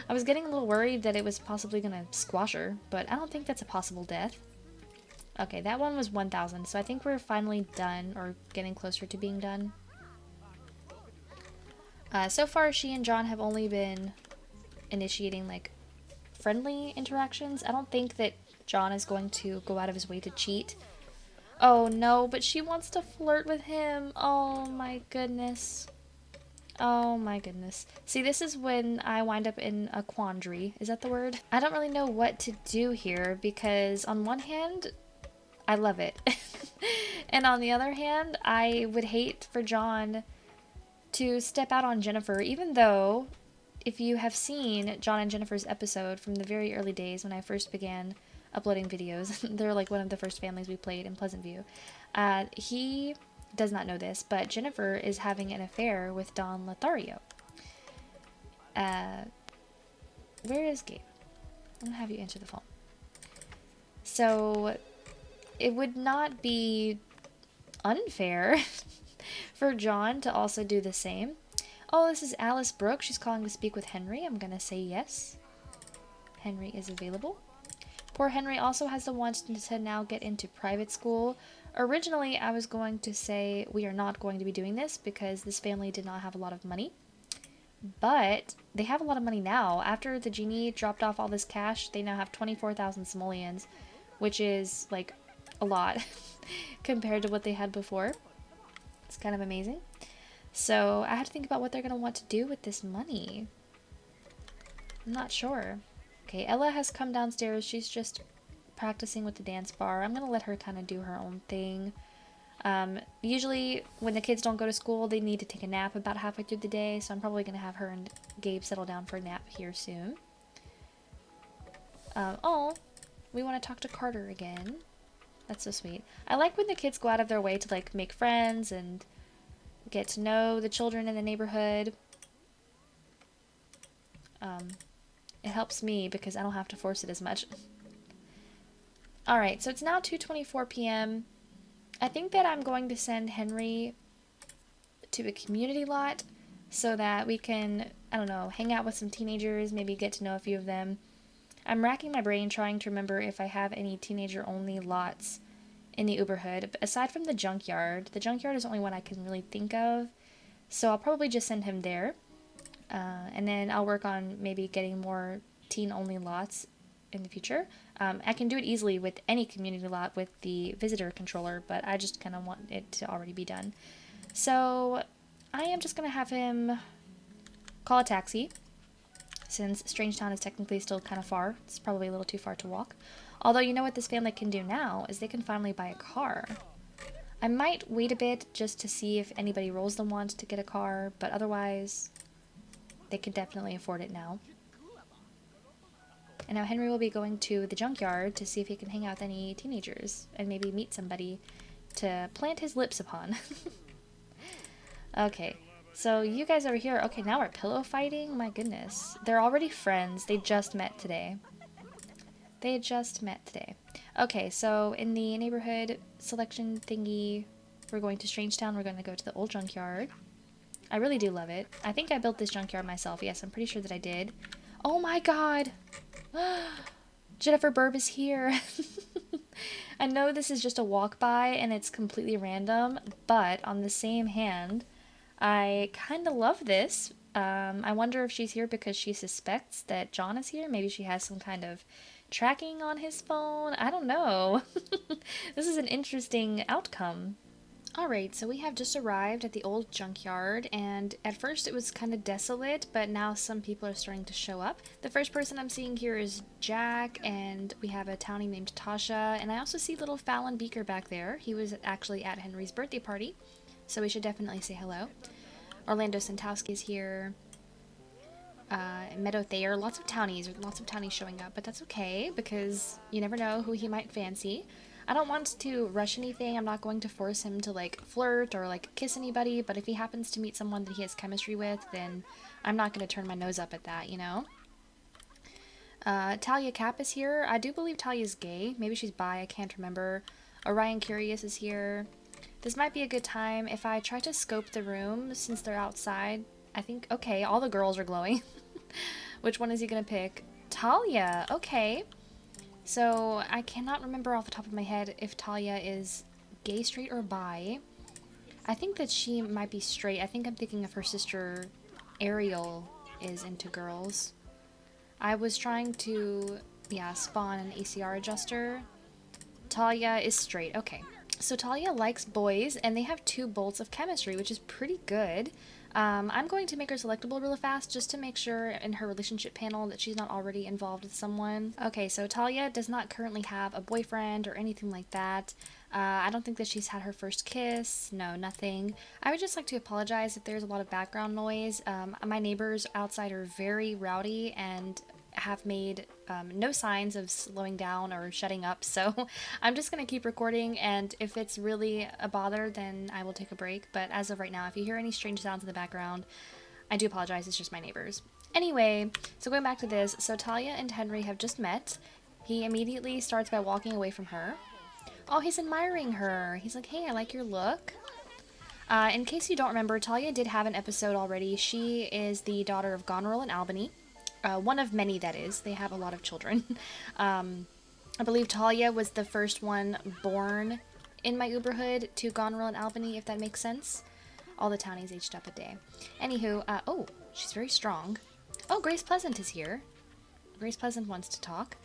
I was getting a little worried that it was possibly going to squash her, but I don't think that's a possible death. Okay, that one was 1,000, so I think we're finally done, or getting closer to being done. So far, she and John have only been initiating, like, friendly interactions. I don't think that John is going to go out of his way to cheat. Oh, no, but she wants to flirt with him. Oh, my goodness. Oh, my goodness. See, this is when I wind up in a quandary. Is that the word? I don't really know what to do here, because on one hand, I love it. And on the other hand, I would hate for John to step out on Jennifer, even though, if you have seen John and Jennifer's episode from the very early days when I first began uploading videos, they're like one of the first families we played in Pleasant View, he does not know this, but Jennifer is having an affair with Don Lothario. Uh, where is Gabe? I'm gonna have you answer the phone. So it would not be unfair for John to also do the same. Oh, this is Alice Brooke. She's calling to speak with Henry. I'm gonna say yes. Henry is available. Poor Henry also has the want to now get into private school. Originally, I was going to say we are not going to be doing this because this family did not have a lot of money. But they have a lot of money now. After the Genie dropped off all this cash, they now have 24,000 simoleons, which is like a lot compared to what they had before. It's kind of amazing. So I have to think about what they're going to want to do with this money. I'm not sure. Okay, Ella has come downstairs. She's just practicing with the dance bar. I'm going to let her kind of do her own thing. Usually when the kids don't go to school, they need to take a nap about halfway through the day, so I'm probably going to have her and Gabe settle down for a nap here soon. Oh, we want to talk to Carter again. That's so sweet. I like when the kids go out of their way to like make friends and get to know the children in the neighborhood. It helps me because I don't have to force it as much. Alright, so it's now 2:24 p.m. I think that I'm going to send Henry to a community lot so that we can, I don't know, hang out with some teenagers, maybe get to know a few of them. I'm racking my brain trying to remember if I have any teenager-only lots in the Uberhood. But aside from the junkyard is the only one I can really think of, so I'll probably just send him there. And then I'll work on maybe getting more teen-only lots in the future. I can do it easily with any community lot with the visitor controller, but I just kind of want it to already be done. So I am just going to have him call a taxi, since Strangetown is technically still kind of far. It's probably a little too far to walk. Although you know what this family can do now is they can finally buy a car. I might wait a bit just to see if anybody rolls the wand to get a car, but otherwise they could definitely afford it now. And now Henry will be going to the junkyard to see if he can hang out with any teenagers and maybe meet somebody to plant his lips upon. Okay, so you guys over here, okay, now we're pillow fighting? My goodness. They're already friends. They just met today. Okay, so in the neighborhood selection thingy, we're going to Strangetown. We're going to go to the old junkyard. I really do love it. I think I built this junkyard myself. Yes, I'm pretty sure that I did. Oh my god! Jennifer Burb is here. I know this is just a walk by and it's completely random, but on the same hand, I kind of love this. I wonder if she's here because she suspects that John is here. Maybe she has some kind of tracking on his phone. I don't know. This is an interesting outcome. Alright, so we have just arrived at the old junkyard, and at first it was kind of desolate, but now some people are starting to show up. The first person I'm seeing here is Jack, and we have a townie named Tasha, and I also see little Fallon Beaker back there. He was actually at Henry's birthday party, so we should definitely say hello. Orlando Santowski is here. Meadow Thayer, lots of townies showing up, but that's okay, because you never know who he might fancy. I don't want to rush anything. I'm not going to force him to, like, flirt or, like, kiss anybody, but if he happens to meet someone that he has chemistry with, then I'm not going to turn my nose up at that, you know? Talia Cap is here. I do believe Talia's gay. Maybe she's bi, I can't remember. Orion Curious is here. This might be a good time if I try to scope the room since they're outside. I think, okay, all the girls are glowing. Which one is he gonna pick? Talia, okay. So, I cannot remember off the top of my head if Talia is gay, straight, or bi. I think that she might be straight. I think I'm thinking of her sister, Ariel, is into girls. I was trying to, spawn an ACR adjuster. Talia is straight, okay. So Talia likes boys, and they have 2 bolts of chemistry, which is pretty good. I'm going to make her selectable really fast just to make sure in her relationship panel that she's not already involved with someone. Okay, so Talia does not currently have a boyfriend or anything like that. I don't think that she's had her first kiss. No, nothing. I would just like to apologize if there's a lot of background noise. My neighbors outside are very rowdy and have made no signs of slowing down or shutting up, so I'm just gonna keep recording, and if it's really a bother then I will take a break. But as of right now, if you hear any strange sounds in the background, I do apologize, it's just my neighbors. Anyway, so going back to this, so Talia and Henry have just met. He immediately starts by walking away from her. Oh, he's admiring her. He's like, hey, I like your look. In case you don't remember, Talia did have an episode already. She is the daughter of Goneril and Albany. One of many, that is. They have a lot of children. I believe Talia was the first one born in my Uberhood to Goneril and Albany, if that makes sense. All the townies aged up a day. Anywho, oh, she's very strong. Oh, Grace Pleasant is here. Grace Pleasant wants to talk.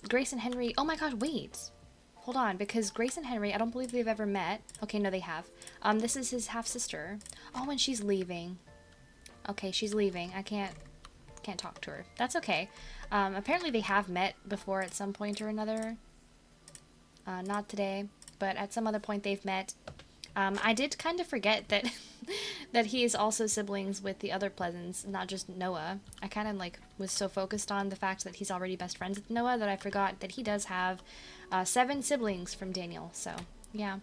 Grace and Henry... Oh my god, wait. Hold on, because Grace and Henry, I don't believe they've ever met. Okay, no, they have. This is his half-sister. Oh, and she's leaving. Okay, she's leaving. I can't talk to her. That's okay. Apparently they have met before at some point or another. Not today, but at some other point they've met. I did kind of forget that that he is also siblings with the other Pleasants, not just Noah. I kind of like was so focused on the fact that he's already best friends with Noah that I forgot that he does have 7 siblings from Daniel. So yeah.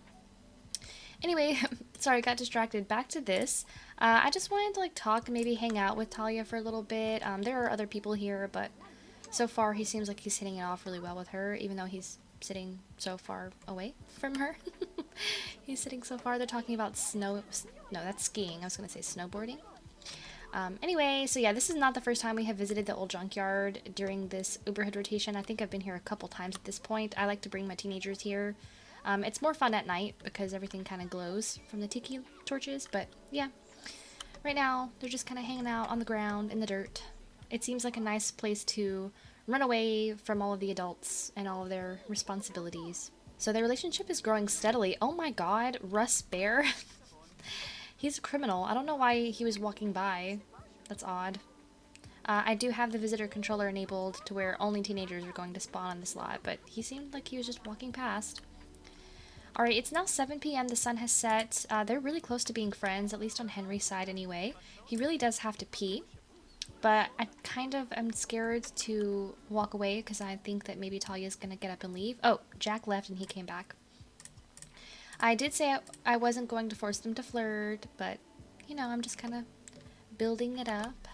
Anyway, sorry, I got distracted. Back to this. I just wanted to like talk and maybe hang out with Talia for a little bit. There are other people here, but so far he seems like he's hitting it off really well with her, even though he's sitting so far away from her. He's sitting so far. They're talking about no, that's skiing. I was going to say snowboarding. Anyway, so yeah, this is not the first time we have visited the old junkyard during this Uberhood rotation. I think I've been here a couple times at this point. I like to bring my teenagers here. It's more fun at night because everything kind of glows from the tiki torches, but yeah. Right now, they're just kind of hanging out on the ground in the dirt. It seems like a nice place to run away from all of the adults and all of their responsibilities. So their relationship is growing steadily. Oh my god, Russ Bear. He's a criminal. I don't know why he was walking by. That's odd. I do have the visitor controller enabled to where only teenagers are going to spawn on this lot, but he seemed like he was just walking past. Alright, it's now 7 p.m. The sun has set. They're really close to being friends, at least on Henry's side anyway. He really does have to pee. But I kind of am scared to walk away because I think that maybe Talia's going to get up and leave. Oh, Jack left and he came back. I did say I wasn't going to force them to flirt, but, you know, I'm just kind of building it up.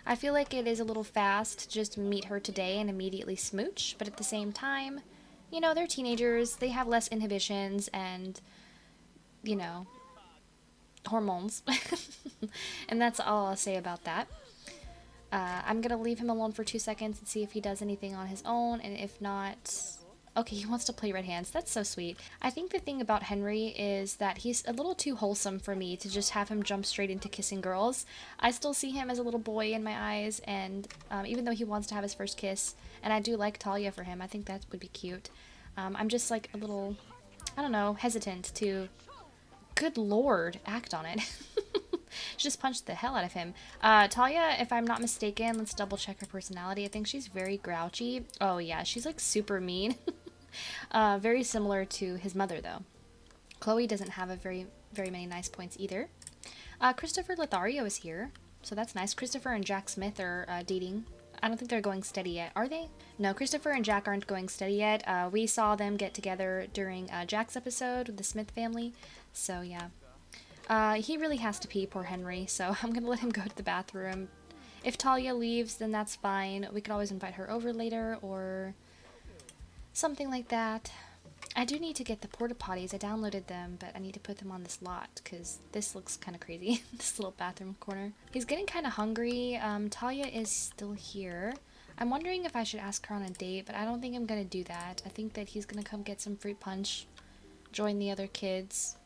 I feel like it is a little fast to just meet her today and immediately smooch, but at the same time, you know, they're teenagers, they have less inhibitions and, you know, hormones. And that's all I'll say about that. I'm gonna leave him alone for 2 seconds and see if he does anything on his own, and if not... Okay, he wants to play red hands. That's so sweet. I think the thing about Henry is that he's a little too wholesome for me to just have him jump straight into kissing girls. I still see him as a little boy in my eyes, and even though he wants to have his first kiss, and I do like Talia for him, I think that would be cute. I'm just like a little, I don't know, hesitant to, good lord, act on it. Just punched the hell out of him. Talia, if I'm not mistaken, let's double check her personality. I think she's very grouchy. Oh yeah, she's like super mean. Very similar to his mother though. Chloe doesn't have a very many nice points either. Christopher Lothario is here, so that's nice. Christopher and Jack Smith are dating. I don't think they're going steady yet, are they? No, Christopher and Jack aren't going steady yet. We saw them get together during Jack's episode with the Smith family, so yeah. He really has to pee, poor Henry, so I'm gonna let him go to the bathroom. If Talia leaves, then that's fine. We could always invite her over later, or something like that. I do need to get the porta potties. I downloaded them, but I need to put them on this lot, because this looks kind of crazy, this little bathroom corner. He's getting kind of hungry. Talia is still here. I'm wondering if I should ask her on a date, but I don't think I'm gonna do that. I think that he's gonna come get some fruit punch, join the other kids.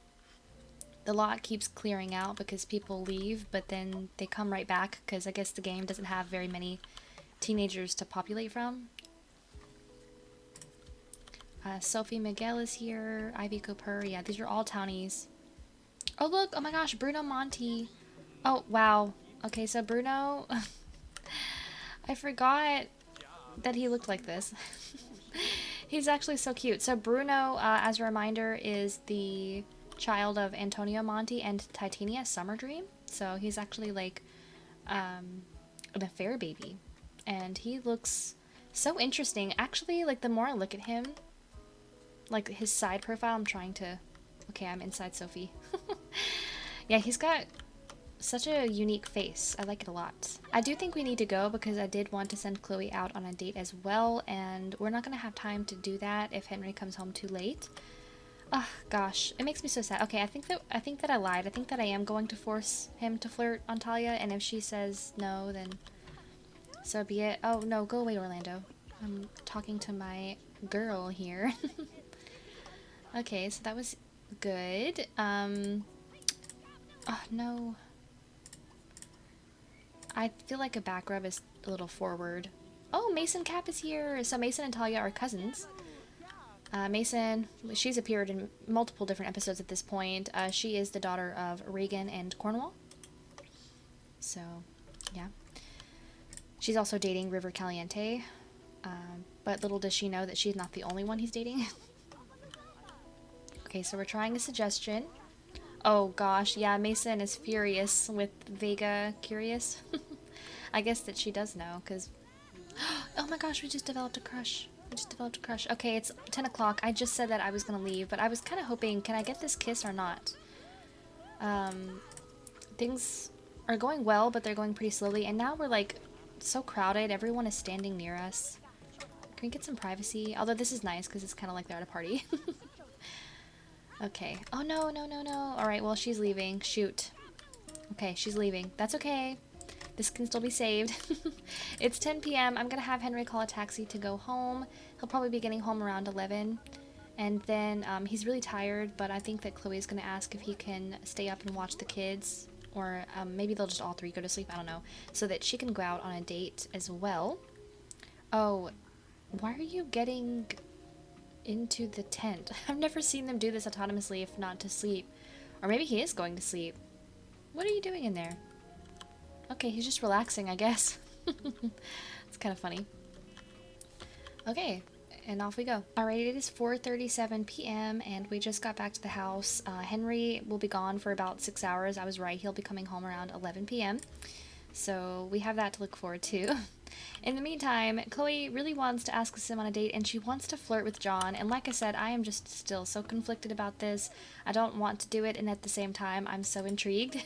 The lot keeps clearing out because people leave, but then they come right back because I guess the game doesn't have very many teenagers to populate from. Sophie Miguel is here. Ivy Cooper. Yeah, these are all townies. Oh, look. Oh, my gosh. Bruno Monti. Oh, wow. Okay, so Bruno... I forgot that he looked like this. He's actually so cute. So Bruno, as a reminder, is the child of Antonio Monti and Titania Summer Dream. So he's actually like an affair baby. And he looks so interesting. Actually, like the more I look at him, like his side profile, I'm trying to... Okay, I'm inside Sophie. Yeah, he's got such a unique face. I like it a lot. I do think we need to go because I did want to send Chloe out on a date as well, and we're not going to have time to do that if Henry comes home too late. Oh gosh, it makes me so sad. Okay, I think that I lied. I think that I am going to force him to flirt on Talia, and if she says no, then so be it. Oh no, go away, Orlando. I'm talking to my girl here. Okay, so that was good. Oh no. I feel like a back rub is a little forward. Oh, Mason Cap is here. So Mason and Talia are cousins. Mason, she's appeared in multiple different episodes at this point. She is the daughter of Reagan and Cornwall. So, yeah. She's also dating River Caliente. But little does she know that she's not the only one he's dating. Okay, so we're trying a suggestion. Oh gosh, yeah, Mason is furious with Vega curious. I guess that she does know, because... Oh my gosh, we just developed a crush. We just developed a crush. Okay, it's 10 o'clock. I just said that I was going to leave, but I was kind of hoping, can I get this kiss or not? Things are going well, but they're going pretty slowly, and now we're like so crowded. Everyone is standing near us. Can we get some privacy? Although this is nice because it's kind of like they're at a party. Okay. Oh no, no, no, no. Alright, well, she's leaving. Shoot. Okay, she's leaving. That's okay. This can still be saved. It's 10 p.m. I'm gonna have Henry call a taxi to go home. He'll probably be getting home around 11. And then he's really tired, but I think that Chloe's gonna ask if he can stay up and watch the kids. Or maybe they'll just all three go to sleep. I don't know. So that she can go out on a date as well. Oh, why are you getting into the tent? I've never seen them do this autonomously if not to sleep. Or maybe he is going to sleep. What are you doing in there? Okay, he's just relaxing, I guess. It's kind of funny. Okay, and off we go. Alright, it is 4:37 p.m. and we just got back to the house. Henry will be gone for about 6 hours. I was right, he'll be coming home around 11 p.m. So we have that to look forward to. In the meantime, Chloe really wants to ask Sim on a date, and she wants to flirt with John. And like I said, I am just still so conflicted about this. I don't want to do it, and at the same time, I'm so intrigued.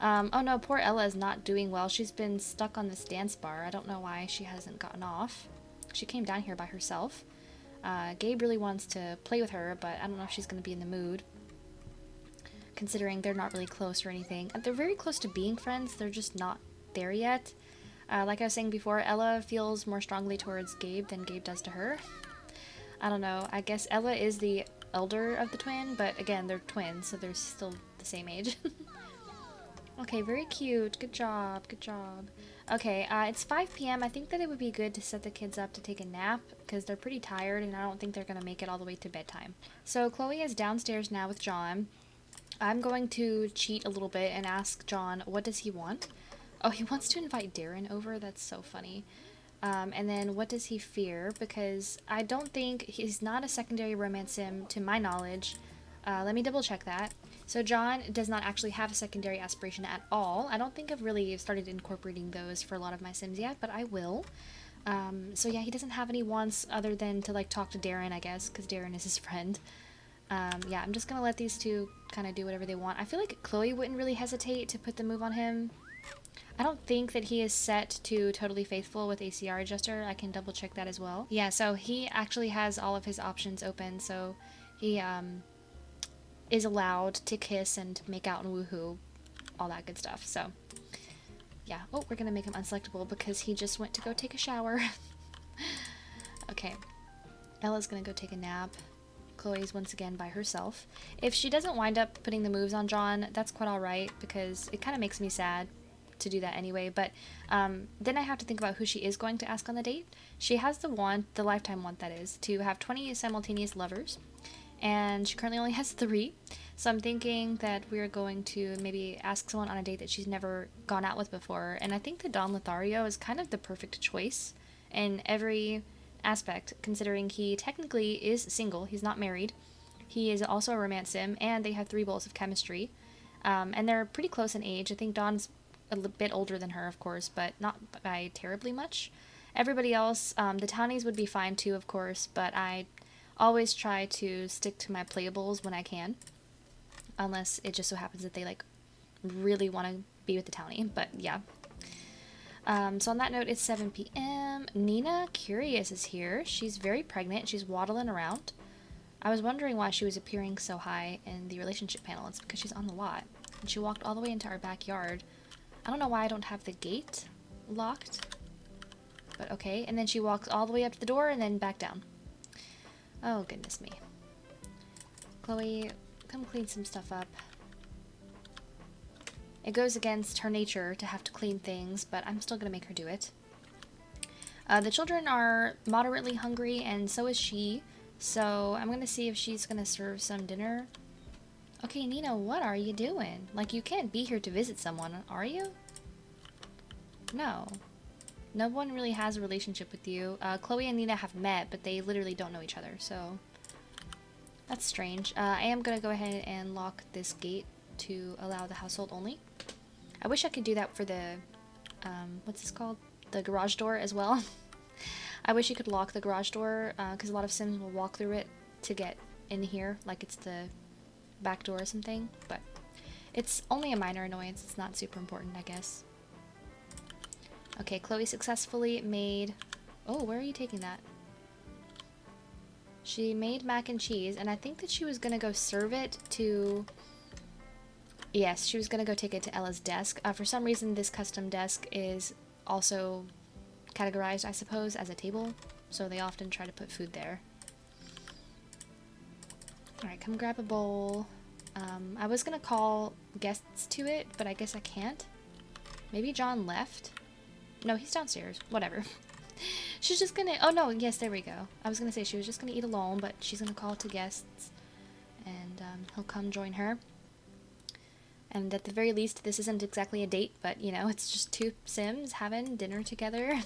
Oh no, poor Ella is not doing well. She's been stuck on this dance bar. I don't know why she hasn't gotten off. She came down here by herself. Gabe really wants to play with her, but I don't know if she's going to be in the mood, considering they're not really close or anything. They're very close to being friends, they're just not there yet. Like I was saying before, Ella feels more strongly towards Gabe than Gabe does to her. I don't know, I guess Ella is the elder of the twin, but again, they're twins, so they're still the same age. Okay, very cute. Good job, good job. Okay, it's 5 p.m. I think that it would be good to set the kids up to take a nap, because they're pretty tired, and I don't think they're going to make it all the way to bedtime. So Chloe is downstairs now with John. I'm going to cheat a little bit and ask John, what does he want? Oh, he wants to invite Darren over? That's so funny. And then what does he fear? Because I don't think he's not a secondary romance sim to my knowledge. Let me double check that. So John does not actually have a secondary aspiration at all. I don't think I've really started incorporating those for a lot of my sims yet, but I will. So yeah, he doesn't have any wants other than to like talk to Darren, I guess, because Darren is his friend. Yeah, I'm just gonna let these two kind of do whatever they want. I feel like Chloe wouldn't really hesitate to put the move on him. I don't think that he is set to totally faithful with ACR adjuster. I can double check that as well. Yeah, so he actually has all of his options open, so he is allowed to kiss and make out and woohoo, all that good stuff. So yeah. Oh, we're gonna make him unselectable because he just went to go take a shower. Okay, Ella's gonna go take a nap. Chloe's once again by herself. If she doesn't wind up putting the moves on John, that's quite alright, because it kind of makes me sad to do that anyway. But then I have to think about who she is going to ask on the date. She has the want, the lifetime want that is, to have 20 simultaneous lovers, and she currently only has 3. So I'm thinking that we're going to maybe ask someone on a date that she's never gone out with before, and I think that Don Lothario is kind of the perfect choice in every aspect, considering he technically is single, he's not married, he is also a romance sim, and they have 3 bowls of chemistry, and they're pretty close in age. I think Don's a bit older than her, of course, but not by terribly much. Everybody else, the townies would be fine too, of course, but I always try to stick to my playables when I can, unless it just so happens that they like really want to be with the townie, but yeah. So on that note, it's 7 p.m. Nina Curious is here. She's very pregnant. She's waddling around. I was wondering why she was appearing so high in the relationship panel. It's because she's on the lot. And she walked all the way into our backyard. I don't know why I don't have the gate locked. But okay. And then she walks all the way up to the door and then back down. Oh, goodness me. Chloe, come clean some stuff up. It goes against her nature to have to clean things, but I'm still going to make her do it. The children are moderately hungry, and so is she. So I'm going to see if she's going to serve some dinner. Okay, Nina, what are you doing? Like, you can't be here to visit someone, are you? No. No one really has a relationship with you. Chloe and Nina have met, but they literally don't know each other, so that's strange. I am going to go ahead and lock this gate to allow the household only. I wish I could do that for the, what's this called? The garage door as well. I wish you could lock the garage door, because a lot of Sims will walk through it to get in here, like it's the back door or something, but it's only a minor annoyance. It's not super important, I guess. Okay, Chloe successfully made... Oh, where are you taking that? She made mac and cheese, and I think that she was going to go serve it to... Yes, she was going to go take it to Ella's desk. For some reason, this custom desk is also categorized, I suppose, as a table, so they often try to put food there. Alright, come grab a bowl. I was going to call guests to it, but I guess I can't. Maybe John left? No, he's downstairs. Whatever. She's just gonna... Oh, no, yes, there we go. I was going to say she was just going to eat alone, but she's going to call to guests, and he'll come join her. And at the very least, this isn't exactly a date, but, you know, it's just two Sims having dinner together.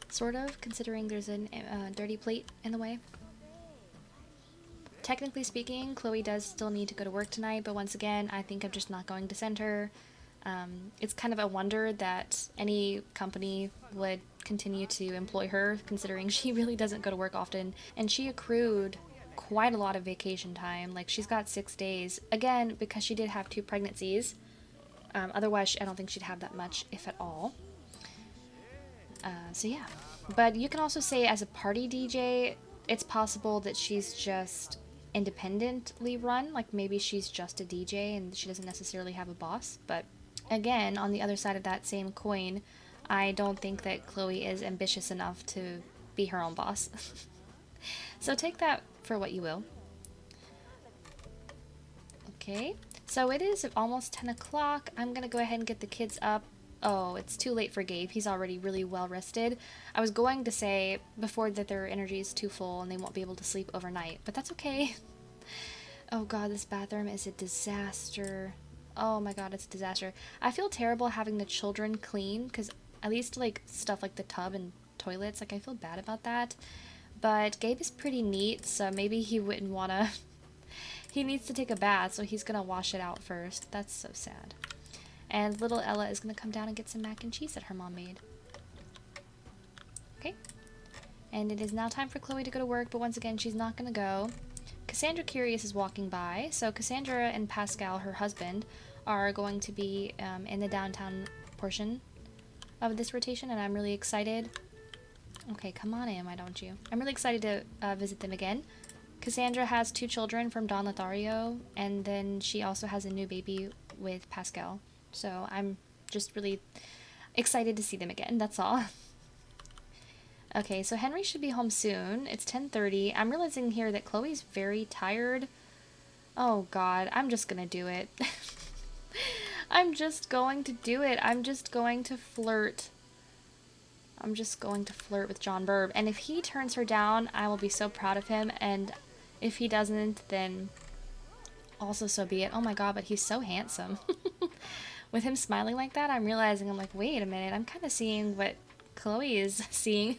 Sort of, considering there's a dirty plate in the way. Technically speaking, Chloe does still need to go to work tonight, but once again, I think I'm just not going to send her. It's kind of a wonder that any company would continue to employ her, considering she really doesn't go to work often, and she accrued quite a lot of vacation time. Like, she's got 6 days, again because she did have 2 pregnancies. Otherwise I don't think she'd have that much, if at all. So yeah, but you can also say as a party DJ, it's possible that she's just independently run, like maybe she's just a DJ and she doesn't necessarily have a boss. But again, on the other side of that same coin, I don't think that Chloe is ambitious enough to be her own boss. So take that for what you will. Okay, so it is almost 10 o'clock. I'm gonna go ahead and get the kids up. Oh, it's too late for Gabe. He's already really well rested. I was going to say before that their energy is too full and they won't be able to sleep overnight, but that's okay. Oh god, this bathroom is a disaster. Oh my god, it's a disaster. I feel terrible having the children clean, because at least like stuff like the tub and toilets, like I feel bad about that. But Gabe is pretty neat, so maybe he wouldn't want to... He needs to take a bath, so he's going to wash it out first. That's so sad. And little Ella is going to come down and get some mac and cheese that her mom made. Okay. And it is now time for Chloe to go to work, but once again, she's not going to go. Cassandra Curious is walking by, so Cassandra and Pascal, her husband, are going to be in the downtown portion of this rotation, and I'm really excited. Okay, come on in, why don't you? I'm really excited to visit them again. Cassandra has 2 children from Don Lothario, and then she also has a new baby with Pascal. So I'm just really excited to see them again, that's all. Okay, so Henry should be home soon. It's 10:30. I'm realizing here that Chloe's very tired. Oh god, I'm just gonna do it. I'm just going to do it. I'm just going to flirt. I'm just going to flirt with John Burb. And if he turns her down, I will be so proud of him. And if he doesn't, then also so be it. Oh my god, but he's so handsome. With him smiling like that, I'm realizing, I'm like, wait a minute. I'm kind of seeing what Chloe is seeing.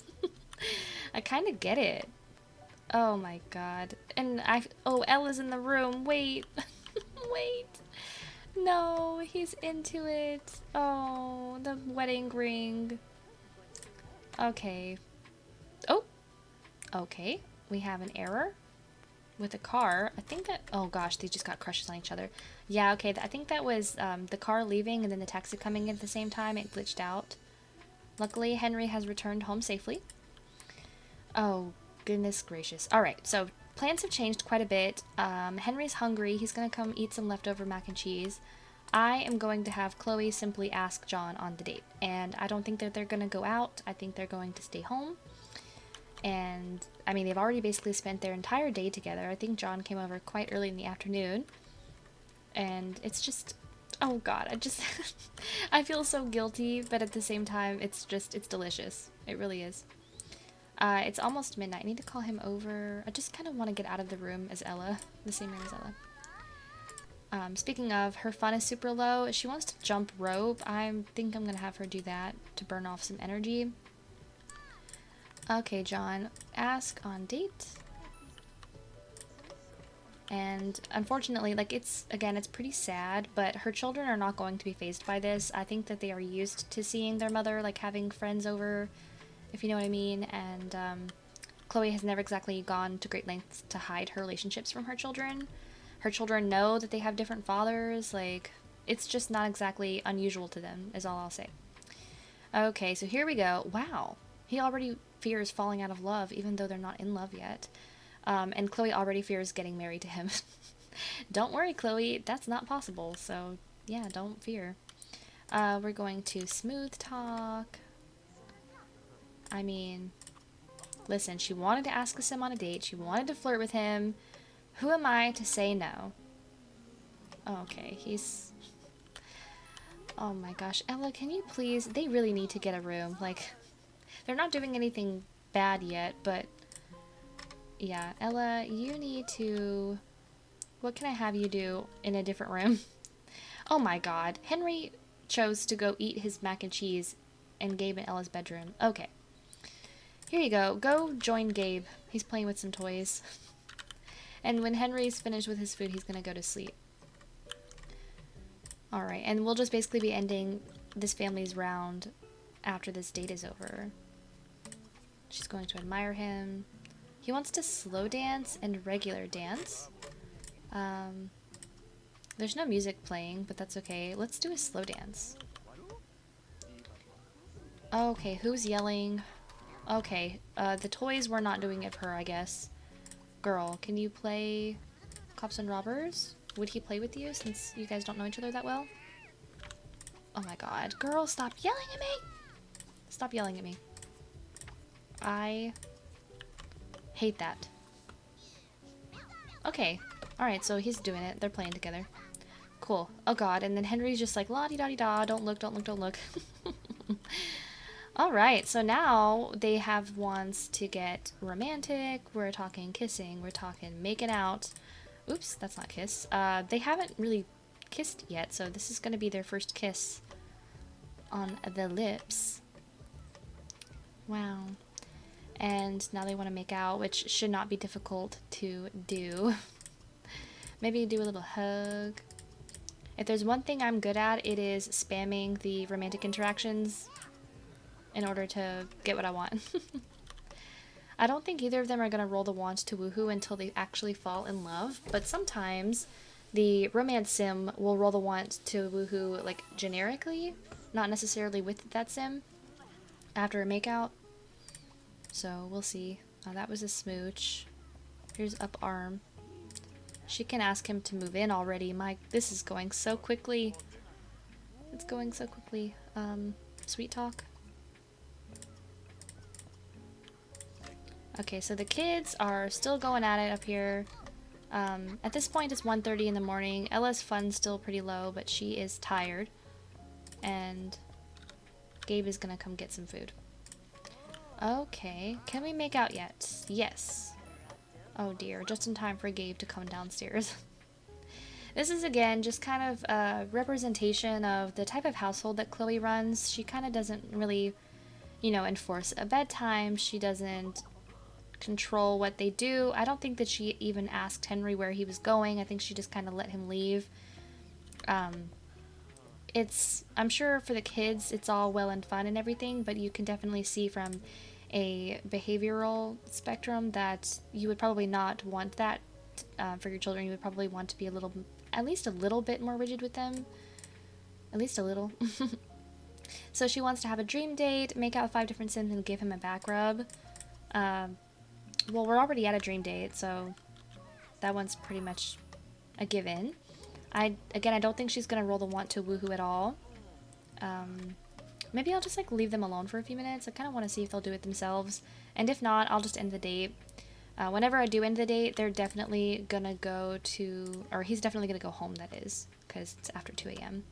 I kind of get it. Oh my god. And oh, Ella's in the room. Wait. Wait. No, he's into it. Oh, the wedding ring. Okay. Oh. Okay. We have an error. with a car. I think that, oh gosh, they just got crushes on each other. Yeah, okay, I think that was the car leaving and then the taxi coming in at the same time. It glitched out. Luckily, Henry has returned home safely. Oh, goodness gracious. Alright, so plans have changed quite a bit. Henry's hungry. He's going to come eat some leftover mac and cheese. I am going to have Chloe simply ask John on the date. And I don't think that they're going to go out. I think they're going to stay home. And, I mean, they've already basically spent their entire day together. I think John came over quite early in the afternoon. And it's just, oh god, I feel so guilty, but at the same time, it's delicious. It really is. It's almost midnight. I need to call him over. I just kind of want to get out of the room as Ella, the same room as Ella. Speaking of, her fun is super low. She wants to jump rope. I think I'm going to have her do that to burn off some energy. Okay, John. Ask on date. And unfortunately, like, it's pretty sad, but her children are not going to be fazed by this. I think that they are used to seeing their mother, like, having friends over, if you know what I mean, and Chloe has never exactly gone to great lengths to hide her relationships from her children. Her children know that they have different fathers, like, it's just not exactly unusual to them, is all I'll say. Okay, so here we go. Wow, he already fears falling out of love, even though they're not in love yet. And Chloe already fears getting married to him. Don't worry, Chloe, that's not possible, so yeah, don't fear. We're going to smooth talk. I mean, listen, she wanted to ask him on a date. She wanted to flirt with him. Who am I to say no? Okay, he's... Oh my gosh. Ella, can you please... They really need to get a room. Like, they're not doing anything bad yet, but... Yeah, Ella, you need to... What can I have you do in a different room? Oh my god. Henry chose to go eat his mac and cheese in Gabe and Ella's bedroom. Okay. Here you go. Go join Gabe. He's playing with some toys. And when Henry's finished with his food, he's gonna go to sleep. Alright, and we'll just basically be ending this family's round after this date is over. She's going to admire him. He wants to slow dance and regular dance. There's no music playing, but that's okay. Let's do a slow dance. Okay, who's yelling? Okay, the toys were not doing it for her, I guess. Girl, can you play Cops and Robbers? Would he play with you since you guys don't know each other that well? Oh my god. Girl, stop yelling at me! Stop yelling at me. I hate that. Okay. Alright, so he's doing it. They're playing together. Cool. Oh god, and then Henry's just like, la-di-da-di-da, don't look, don't look, don't look. Alright, so now they have wants to get romantic. We're talking kissing. We're talking making out. Oops, that's not kiss. They haven't really kissed yet, so this is going to be their first kiss on the lips. Wow. And now they want to make out, which should not be difficult to do. Maybe do a little hug. If there's one thing I'm good at, it is spamming the romantic interactions in order to get what I want. I don't think either of them are going to roll the wand to woohoo until they actually fall in love, but sometimes the romance sim will roll the wand to woohoo, like, generically, not necessarily with that sim, after a makeout. So, we'll see. That was a smooch. Here's up arm. She can ask him to move in already. This is going so quickly. It's going so quickly. Sweet talk. Okay, so the kids are still going at it up here. At this point, it's 1:30 in the morning. Ella's fun's still pretty low, but she is tired. And Gabe is gonna come get some food. Okay, can we make out yet? Yes. Oh dear, just in time for Gabe to come downstairs. This is, again, just kind of a representation of the type of household that Chloe runs. She kind of doesn't really, you know, enforce a bedtime. She doesn't control what they do. I don't think that she even asked Henry where he was going. I think she just kind of let him leave. I'm sure for the kids it's all well and fun and everything, but you can definitely see from a behavioral spectrum that you would probably not want that for your children, you would probably want to be at least a little bit more rigid with them. At least a little. So she wants to have a dream date, make out 5 different Sims, and give him a back rub. Well, we're already at a dream date, so that one's pretty much a given. Again, I don't think she's going to roll the want to woohoo at all. Maybe I'll just like leave them alone for a few minutes. I kind of want to see if they'll do it themselves. And if not, I'll just end the date. Whenever I do end the date, they're definitely going to go to, or he's definitely going to go home, that is, because it's after 2 a.m.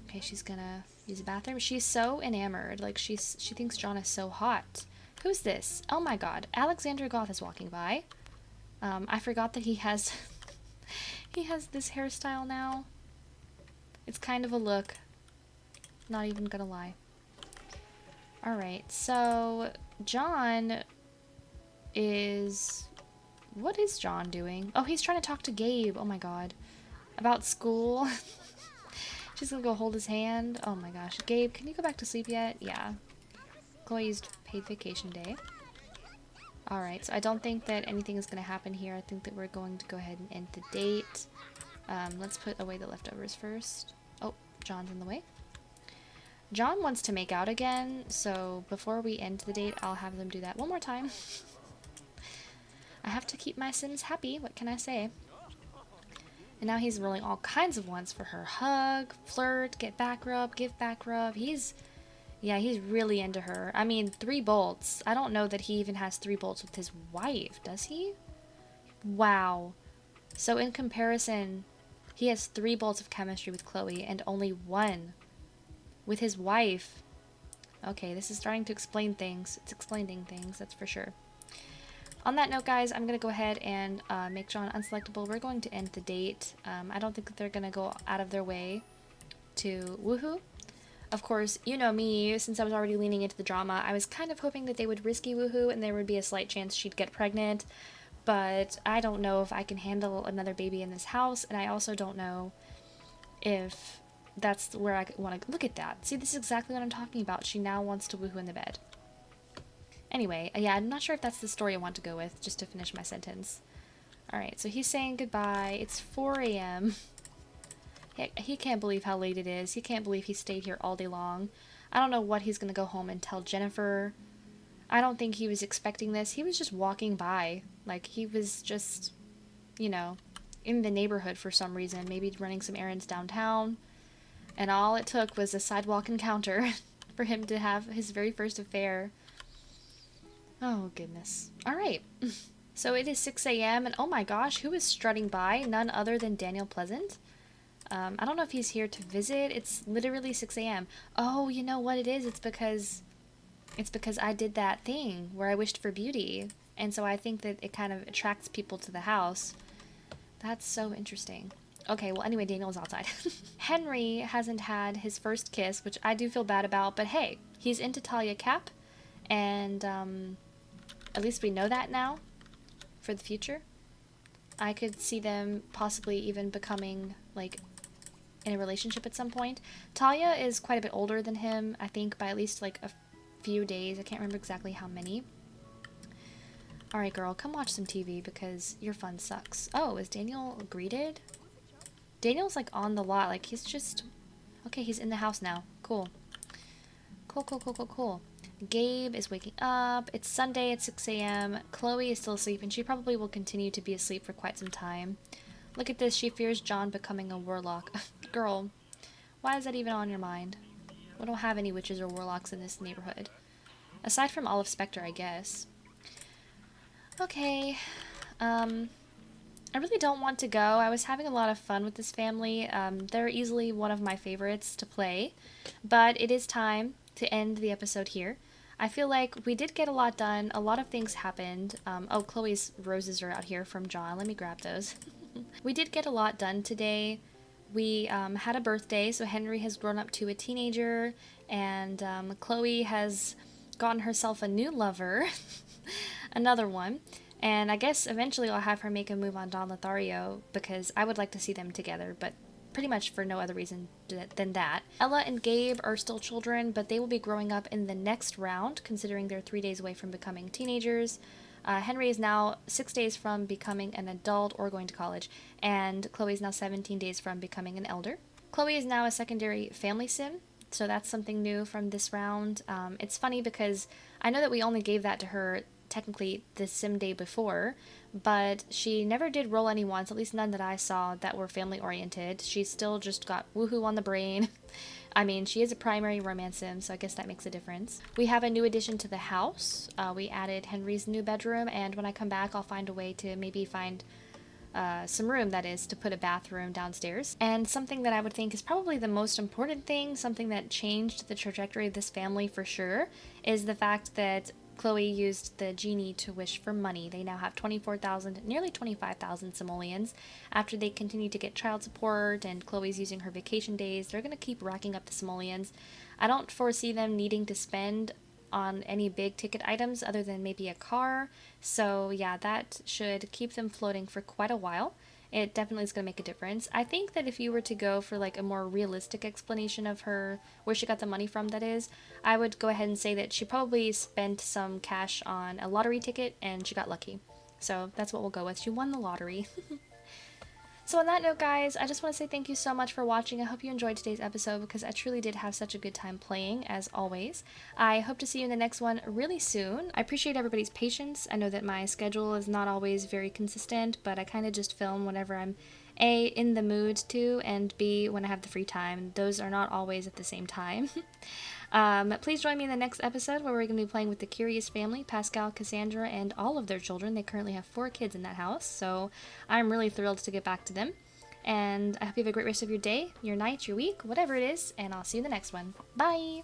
Okay, she's going to use the bathroom. She's so enamored. Like, she thinks John is so hot. Who's this? Oh my god. Alexander Goth is walking by. I forgot that he has he has this hairstyle now. It's kind of a look. Not even gonna lie. Alright, so John is... What is John doing? Oh, he's trying to talk to Gabe. Oh my god. About school. She's gonna go hold his hand. Oh my gosh. Gabe, can you go back to sleep yet? Yeah. Chloe used paid vacation day. Alright, so I don't think that anything is going to happen here. I think that we're going to go ahead and end the date. Let's put away the leftovers first. Oh, John's in the way. John wants to make out again, so before we end the date, I'll have them do that one more time. I have to keep my Sims happy, what can I say? And now he's rolling all kinds of wants for her. Hug, flirt, get back rub, give back rub. Yeah, he's really into her. I mean, 3 bolts. I don't know that he even has 3 bolts with his wife, does he? Wow. So in comparison, he has 3 bolts of chemistry with Chloe and only 1 with his wife. Okay, this is starting to explain things. It's explaining things, that's for sure. On that note, guys, I'm going to go ahead and make John unselectable. We're going to end the date. I don't think that they're going to go out of their way to woohoo. Of course, you know me, since I was already leaning into the drama, I was kind of hoping that they would risky woohoo and there would be a slight chance she'd get pregnant, but I don't know if I can handle another baby in this house, and I also don't know if that's where I want to look at that. See, this is exactly what I'm talking about. She now wants to woohoo in the bed. Anyway, yeah, I'm not sure if that's the story I want to go with, just to finish my sentence. Alright, so he's saying goodbye. It's 4 a.m. He can't believe how late it is. He can't believe he stayed here all day long. I don't know what he's going to go home and tell Jennifer. I don't think he was expecting this. He was just walking by. Like, he was just, you know, in the neighborhood for some reason. Maybe running some errands downtown. And all it took was a sidewalk encounter for him to have his very first affair. Oh, goodness. Alright. So it is 6 a.m. and oh my gosh, who is strutting by? None other than Daniel Pleasant. I don't know if he's here to visit. It's literally 6 a.m. Oh, you know what it is? It's because I did that thing where I wished for beauty. And so I think that it kind of attracts people to the house. That's so interesting. Okay, well anyway, Daniel's outside. Henry hasn't had his first kiss, which I do feel bad about, but hey, he's into Talia Cap. And at least we know that now for the future. I could see them possibly even becoming like in a relationship at some point. Talia is quite a bit older than him, I think by at least like a few days. I can't remember exactly how many. Alright girl, come watch some TV because your fun sucks. Oh, is Daniel greeted? Daniel's like on the lot, like he's just... Okay, he's in the house now. Cool. Cool. Gabe is waking up. It's Sunday at 6 a.m. Chloe is still asleep and she probably will continue to be asleep for quite some time. Look at this, she fears John becoming a warlock. Girl, why is that even on your mind? We don't have any witches or warlocks in this neighborhood. Aside from Olive Spectre, I guess. Okay, I really don't want to go. I was having a lot of fun with this family. They're easily one of my favorites to play. But it is time to end the episode here. I feel like we did get a lot done. A lot of things happened. Oh, Chloe's roses are out here from John. Let me grab those. We did get a lot done today. We had a birthday, so Henry has grown up to a teenager, and Chloe has gotten herself a new lover, another one, and I guess eventually I'll have her make a move on Don Lothario, because I would like to see them together, but pretty much for no other reason than that. Ella and Gabe are still children, but they will be growing up in the next round, considering they're 3 days away from becoming teenagers. Henry is now 6 days from becoming an adult or going to college, and Chloe is now 17 days from becoming an elder. Chloe is now a secondary family sim, so that's something new from this round. It's funny because I know that we only gave that to her technically the sim day before, but she never did roll any ones, at least none that I saw, that were family oriented. She still just got woohoo on the brain. I mean, she is a primary romance sim, so I guess that makes a difference. We have a new addition to the house. We added Henry's new bedroom, and when I come back, I'll find a way to maybe find some room, that is, to put a bathroom downstairs. And something that I would think is probably the most important thing, something that changed the trajectory of this family for sure, is the fact that Chloe used the Genie to wish for money. They now have 24,000, nearly 25,000 simoleons. After they continue to get child support and Chloe's using her vacation days, they're going to keep racking up the simoleons. I don't foresee them needing to spend on any big ticket items other than maybe a car. So yeah, that should keep them floating for quite a while. It definitely is going to make a difference. I think that if you were to go for like a more realistic explanation of her, where she got the money from, that is, I would go ahead and say that she probably spent some cash on a lottery ticket and she got lucky. So that's what we'll go with. She won the lottery. So on that note, guys, I just want to say thank you so much for watching. I hope you enjoyed today's episode because I truly did have such a good time playing, as always. I hope to see you in the next one really soon. I appreciate everybody's patience. I know that my schedule is not always very consistent, but I kind of just film whenever I'm A, in the mood to, and B, when I have the free time. Those are not always at the same time. Please join me in the next episode where we're going to be playing with the Curious family, Pascal, Cassandra, and all of their children. They currently have 4 kids in that house, so I'm really thrilled to get back to them. And I hope you have a great rest of your day, your night, your week, whatever it is, and I'll see you in the next one. Bye!